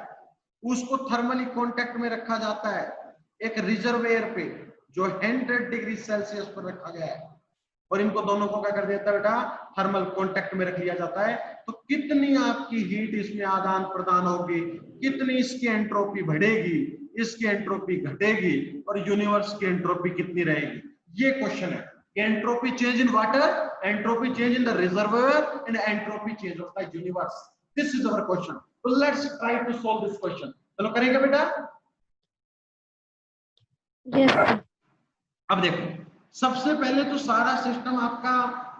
उसको थर्मली कांटेक्ट में रखा जाता है एक रिजर्वेयर पे जो 100 डिग्री सेल्सियस पर रखा गया है, और इनको दोनों को क्या कर देता है बेटा, थर्मल कांटेक्ट में रख लिया जाता है। तो कितनी आपकी हीट इसमें आदान प्रदान होगी, कितनी इसकी एंट्रोपी बढ़ेगी, इसकी एंट्रोपी घटेगी, और यूनिवर्स की एंट्रोपी कितनी रहेगी, ये क्वेश्चन है। Entropy change in water, entropy change in the reservoir, and entropy change of the universe. This is our question. So let's try to solve this question. चलो करेंगे बेटा? Yes, sir. अब देखो, सबसे पहले तो सारा सिस्टम आपका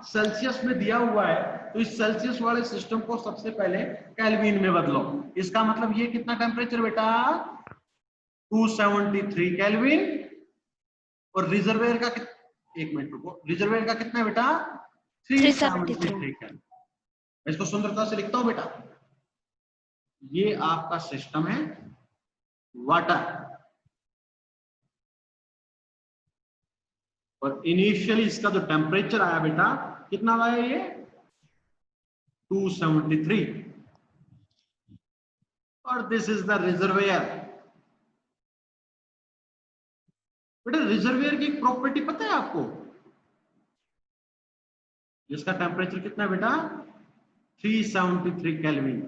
सेल्सियस में दिया हुआ है, तो इस सेल्सियस वाले सिस्टम को सबसे पहले केल्विन में बदलो। इसका मतलब ये कितना टेम्परेचर बेटा, 273 केल्विन, और रिजर्वेयर का एक मिनट रुको, रिजर्वेयर का कितना है बेटा, 373 केल्विन। इसको सुंदरता से लिखता हूं बेटा, ये आपका सिस्टम है वाटर, और इनिशियली इसका जो टेम्परेचर आया बेटा कितना आया, ये 273, और दिस इज द रिजर्वेयर। बेटा रिजर्वेयर की एक प्रॉपर्टी पता है आपको, जिसका टेम्परेचर कितना है बेटा, 373 केल्विन।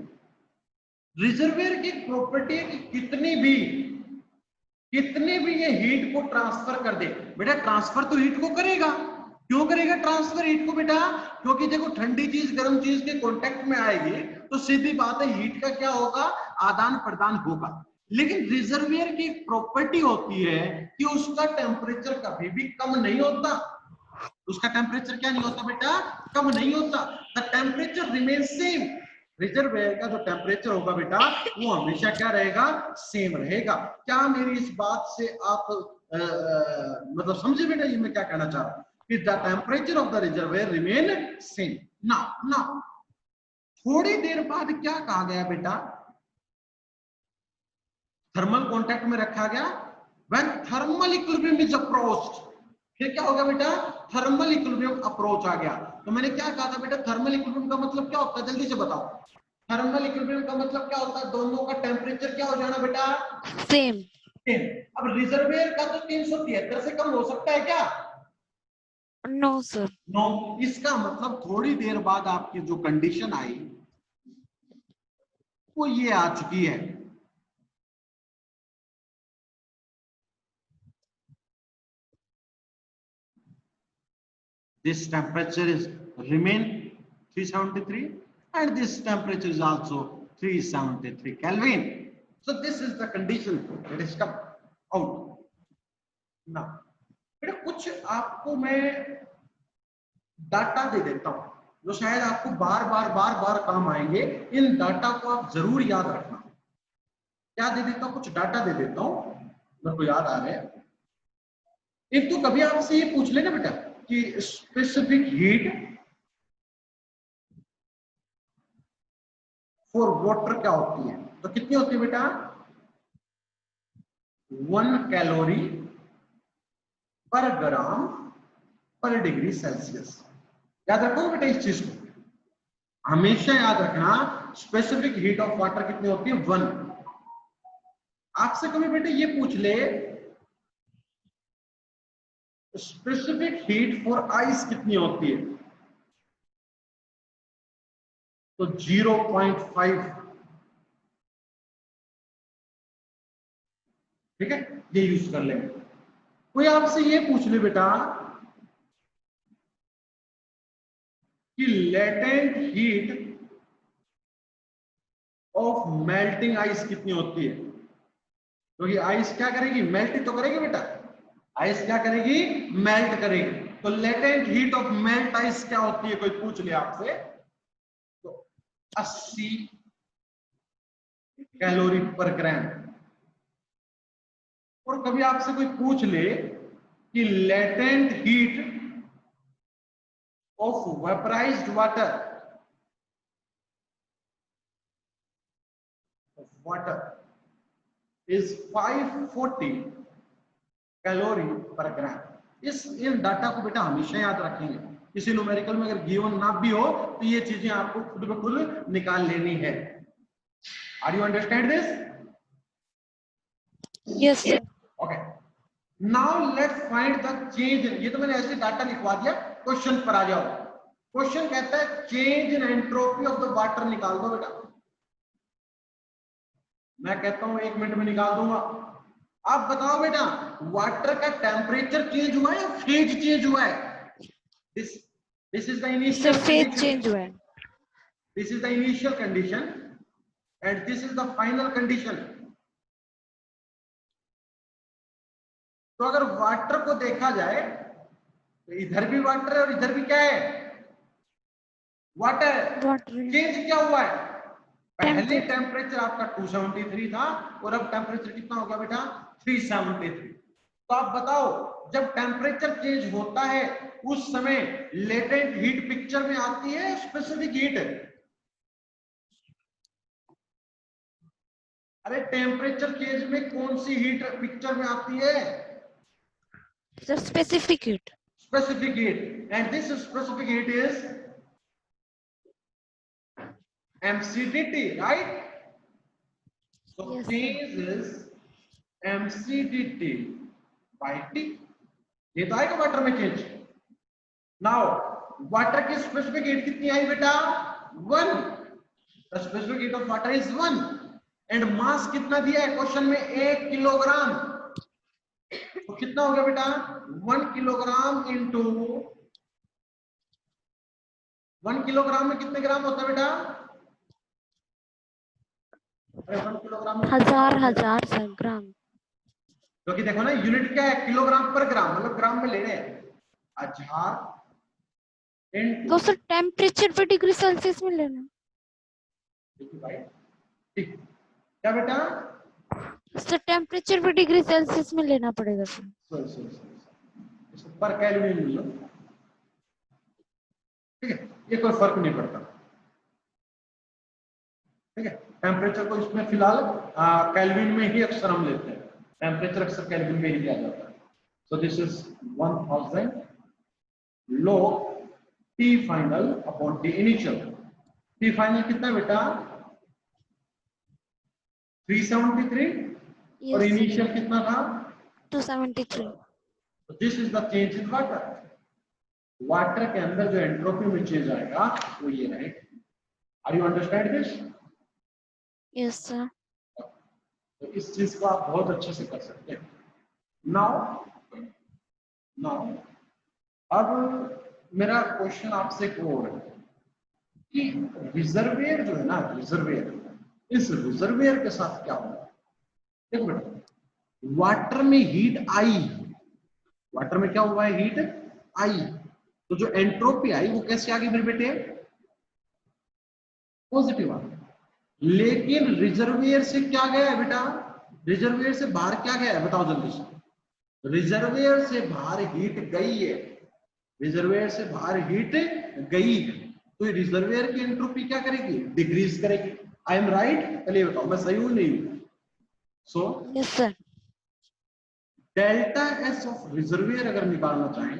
रिजर्वेयर की प्रॉपर्टी है कि कितनी भी ये हीट को ट्रांसफर कर दे। बेटा ट्रांसफर तो हीट को करेगा, क्यों करेगा ट्रांसफर हीट को बेटा, क्योंकि देखो ठंडी चीज गर्म चीज के कांटेक्ट में आएगी तो सीधी बात है हीट का क्या होगा, आदान प्रदान होगा। लेकिन रिजर्वेयर की प्रॉपर्टी होती है कि उसका टेम्परेचर कभी भी कम नहीं होता, उसका टेम्परेचर क्या नहीं होता बेटा, कम नहीं होता। The temperature remain same. Reservoir का जो टेम्परेचर होगा बेटा वो हमेशा क्या रहेगा, सेम रहेगा। क्या मेरी इस बात से आप मतलब समझे बेटा, ये मैं क्या कहना चाह रहा हूं कि the temperature of the reservoir remain same. Now थोड़ी देर बाद क्या कहा गया बेटा, थर्मल कांटेक्ट में रखा गया, when thermal equilibrium is approached, फिर क्या होगा बेटा, थर्मल इक्विलिब्रियम अप्रोच आ गया। तो मैंने क्या कहा था बेटा, थर्मल इक्विलिब्रियम का मतलब क्या होता है, जल्दी से बताओ। थर्मल इक्विलिब्रियम का मतलब क्या होता है, दोनों का टेम्परेचर क्या हो जाना बेटा, Same. अब रिजर्वेयर का तो 373 से कम हो सकता है क्या, No, sir. नो। इसका मतलब थोड़ी देर बाद आपकी जो कंडीशन आई वो ये आ चुकी है। This temperature is remain 373 and this temperature is also 373 Kelvin. So this is the condition that is come out. Now, बेटा कुछ आपको मैं डाटा दे देता हूं जो शायद आपको बार बार काम आएंगे। इन डाटा को आप जरूर याद रखना। क्या दे देता हूं, कुछ डाटा दे देता हूं, मेरे को याद आ रहा है। एक तो कभी आपसे ये पूछ लेना बेटा कि स्पेसिफिक हीट फॉर वाटर क्या होती है, तो कितनी होती है बेटा 1 कैलोरी पर ग्राम पर डिग्री सेल्सियस। याद रखो बेटा इस चीज को, हमेशा याद रखना स्पेसिफिक हीट ऑफ वाटर कितनी होती है 1। आपसे कभी बेटे ये पूछ ले स्पेसिफिक हीट फॉर आइस कितनी होती है, तो 0.5। ठीक है, ये यूज कर लेंगे। कोई आपसे ये पूछ ले बेटा कि latent heat of melting ice कितनी होती है, क्योंकि आइस क्या करेगी, मेल्ट तो करेगी बेटा, आइस क्या करेगी, मेल्ट करेगी। तो latent heat of melt ice क्या होती है, कोई पूछ ले आपसे, तो 80 कैलोरी पर ग्राम। और कभी आपसे कोई पूछ ले कि latent heat of vaporized water is 540 calorie पर ग्राम। इन डाटा को बेटा हमेशा याद रखेंगे, किसी न्यूमेरिकल में अगर गिवन ना भी हो तो ये चीजें आपको खुद ब खुद निकाल लेनी है। Are you understand this? Yes, sir. Okay, now let's find the change. ये तो मैंने ऐसे डाटा लिखवा दिया, क्वेश्चन पर आ जाओ। क्वेश्चन कहता है change in entropy of the water निकाल दो बेटा। मैं कहता हूं 1 मिनट में निकाल दूंगा। आप बताओ बेटा वाटर का टेम्परेचर चेंज हुआ है या फेज चेंज हुआ है? This is the Sir, initial phase change हुआ है। This is the initial condition and this is the final condition. तो अगर वाटर को देखा जाए तो इधर भी वाटर है और इधर भी क्या है, वाटर। Water. चेंज क्या हुआ है, पहले टेम्परेचर आपका 273 था और अब टेम्परेचर कितना हो गया बेटा 373। तो आप बताओ जब टेम्परेचर चेंज होता है उस समय लेटेंट हीट पिक्चर में आती है, स्पेसिफिक हीट? अरे टेम्परेचर चेंज में कौन सी हीट पिक्चर में आती है? Sir, specific heat. Specific heat, and this specific heat is MCDT, right? So Yes, sir. change is MCDT by T. ये तो आएगा वाटर में चेंज। नाउ वाटर की स्पेसिफिक हीट कितनी आई बेटा 1। The specific heat of water is 1 and mass कितना दिया है क्वेश्चन में 1 किलोग्राम। तो कितना हो गया बेटा 1 किलोग्राम इंटू 1 किलोग्राम में कितने ग्राम होता है बेटा? अरे 1 किलोग्राम में हजार सर ग्राम। क्योंकि देखो ना यूनिट क्या है, किलोग्राम पर ग्राम, मतलब ग्राम में ले रहे हैं। 1000 इंटू तो सर टेम्परेचर पे डिग्री सेल्सियस में लेना। ठीक क्या बेटा? सर टेम्परेचर पे डिग्री सेल्सियस में लेना पड़ेगा सर। इसको पर केल्विन लो, ठीक है, ये कोई फर्क नहीं पड़ता। ठीक है, टेम्परेचर को इसमें फिलहाल केल्विन में ही अक्सर हम लेते हैं, टेम्परेचर अक्सर केल्विन में ही लिया जाता है। So this is 1000 log T final upon T initial. T final कितना बेटा 373 और इनिशियल कितना था 273। तो this is the change in water. Water के अंदर जो एंट्रोपी में चेंज आएगा वो ये रहेगा। Are you understand this? Yes sir. तो इस चीज को आप बहुत अच्छे से कर सकते हैं। नाउ अब मेरा क्वेश्चन आपसे एक और है कि रिजर्वेयर जो है ना, रिजर्वेयर, इस रिजर्वेयर के साथ क्या होगा? देखो बेटा वाटर में हीट आई, वाटर में क्या हुआ है, हीट आई, तो जो एंट्रोपी आई वो कैसे आ गई मेरे बेटे? पॉजिटिव आ गई। लेकिन रिजर्वेयर से क्या गया है बेटा? रिजर्वेयर से बाहर क्या गया है बताओ जल्दी से? रिजर्वेयर से बाहर हीट गई है, रिजर्वेयर से बाहर हीट गई है, तो रिजर्वेयर की एंट्रोपी क्या करेगी? डिक्रीज करेगी। I am right? पहले बताओ मैं सही हूं नहीं हूं? सो Yes, sir. Delta S of reservoir अगर निकालना चाहें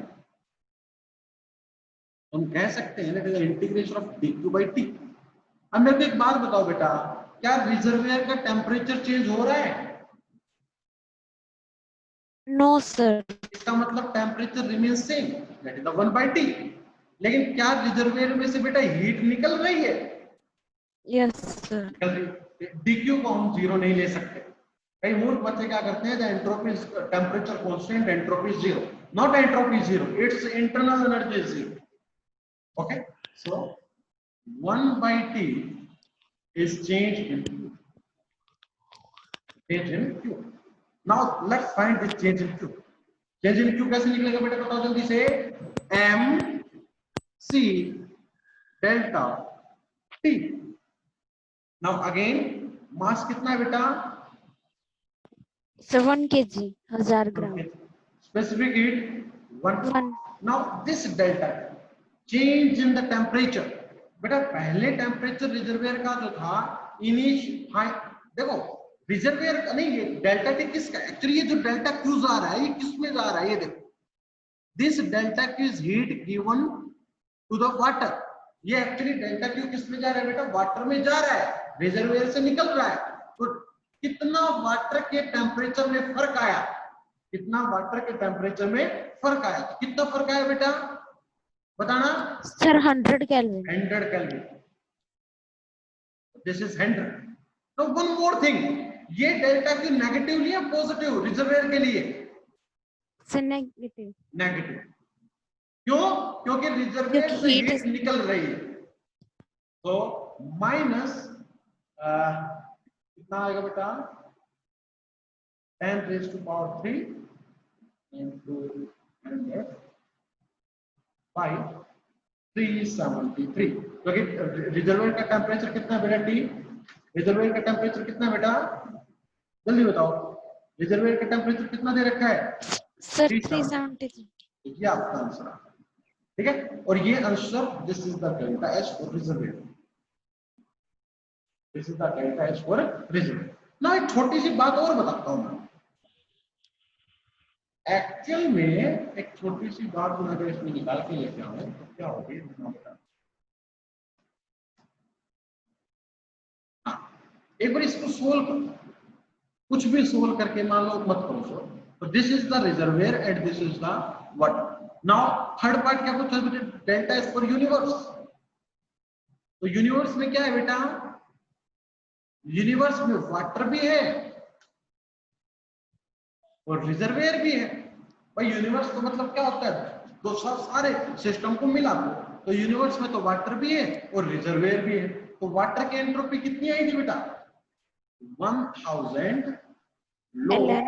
तो हम कह सकते हैं ना integration of dq by t। अब मेरे को एक बात बताओ बेटा, क्या रिजर्वियर का टेम्परेचर चेंज हो रहा है? No, sir. इसका मतलब temperature remains same, that is the 1 by t। लेकिन क्या रिजर्वियर में से बेटा हीट निकल रही है? Yes, sir. dq को हम जीरो नहीं ले सकते। कई मूर्ख बच्चे क्या करते हैं, the entropy temperature constant, entropy zero. Not entropy zero, it's internal energy zero. Okay, so 1 by t is changed in q, change in q। now let's find this change in q। change in q कैसे निकलेगा बेटा बताओ जल्दी से? m c delta t। now again मास कितना है बेटा? 7 kg, 1000 gram. specific heat 1। 1. now this delta change in the temperature, बेटा पहले टेम्परेचर रिजर्वियर का जो था देखो रिजर्वियर का नहीं, ये डेल्टा टी किसका? एक्चुअली ये जो डेल्टा क्यू जा रहा है ये किस में जा रहा है? ये देखो, this delta Q is heat given to the water. ये एक्चुअली डेल्टा क्यू किस में जा रहा है बेटा? वाटर में जा रहा है, रिजर्वियर से निकल रहा है। तो कितना वाटर के टेम्परेचर में फर्क आया? कितना वाटर के टेम्परेचर में फर्क आया? कितना फर्क आया बेटा बताना? Sir, 100 Kelvin. 100 Kelvin। This is 100। तो वन मोर थिंग, ये डेल्टा क्यू नेगेटिव नहीं है पॉजिटिव रिजर्वियर के लिए? Sir, negative. नेगेटिव। क्यों? क्योंकि रिजर्वियर से हीट निकल रही है। तो माइनस कितना आएगा बेटा? 10 raised to power 3 into 100 by 373। क्योंकि रिजर्वियर का टेम्परेचर कितना है बेटा? टी। रिजर्वियर का टेम्परेचर कितना है बेटा? जल्दी बताओ, रिजर्वियर का टेम्परेचर कितना दे रखा है? Sir, 373. ये आपका आंसर है, ठीक है। और ये answer, this is the delta H for reservoir, this is the delta H for reservoir. ना एक छोटी सी बात और बताता हूं मैं, एक्चुअल में एक छोटी सी बात मैं अगर इसमें निकाल के लेके आऊं तो क्या होगी? एक बार इसको सोल्व करो, कुछ भी सोल्व करके मान लो मत करो सोल्व। तो this is the reservoir and this is the water. Now third part क्या पूछा बेटा? Delta is for universe. तो यूनिवर्स में क्या है बेटा? यूनिवर्स में वाटर भी है और रिजर्वियर भी है। भाई यूनिवर्स का मतलब क्या होता है? दो सारे सिस्टम को मिला दो, तो यूनिवर्स में तो वाटर भी है और रिजर्वियर भी है। तो वाटर की एंट्रोपी कितनी आई थी बेटा? 1000 ln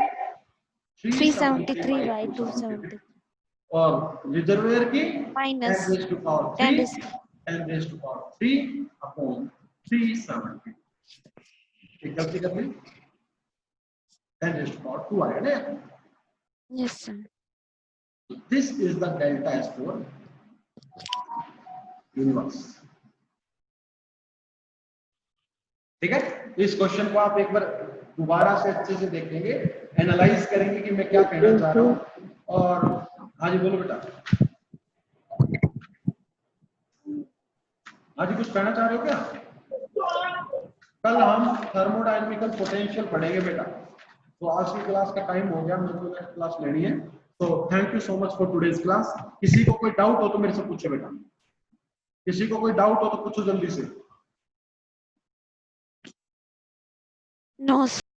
373 by 273 और रिजर्वियर की minus 10 raised to power 3 upon 370। एक गलती कर ली, 10 raised to power 2 आया ना। Yes, sir. This is the delta S for universe। ठीक है, इस क्वेश्चन को आप एक बार दोबारा से अच्छे से देखेंगे, एनालाइज करेंगे कि मैं क्या कहना चाह रहा हूं। और हाँ जी बोलो बेटा, हाँ जी कुछ कहना चाह रहे हो क्या? कल हम थर्मोडायनामिकल पोटेंशियल पढ़ेंगे बेटा। तो आज की क्लास का टाइम हो गया, मुझे नेक्स्ट क्लास लेनी है। तो thank you so much for today's class. किसी को कोई डाउट हो तो मेरे से पूछे बेटा, किसी को कोई डाउट हो तो पूछो जल्दी से। No, sir.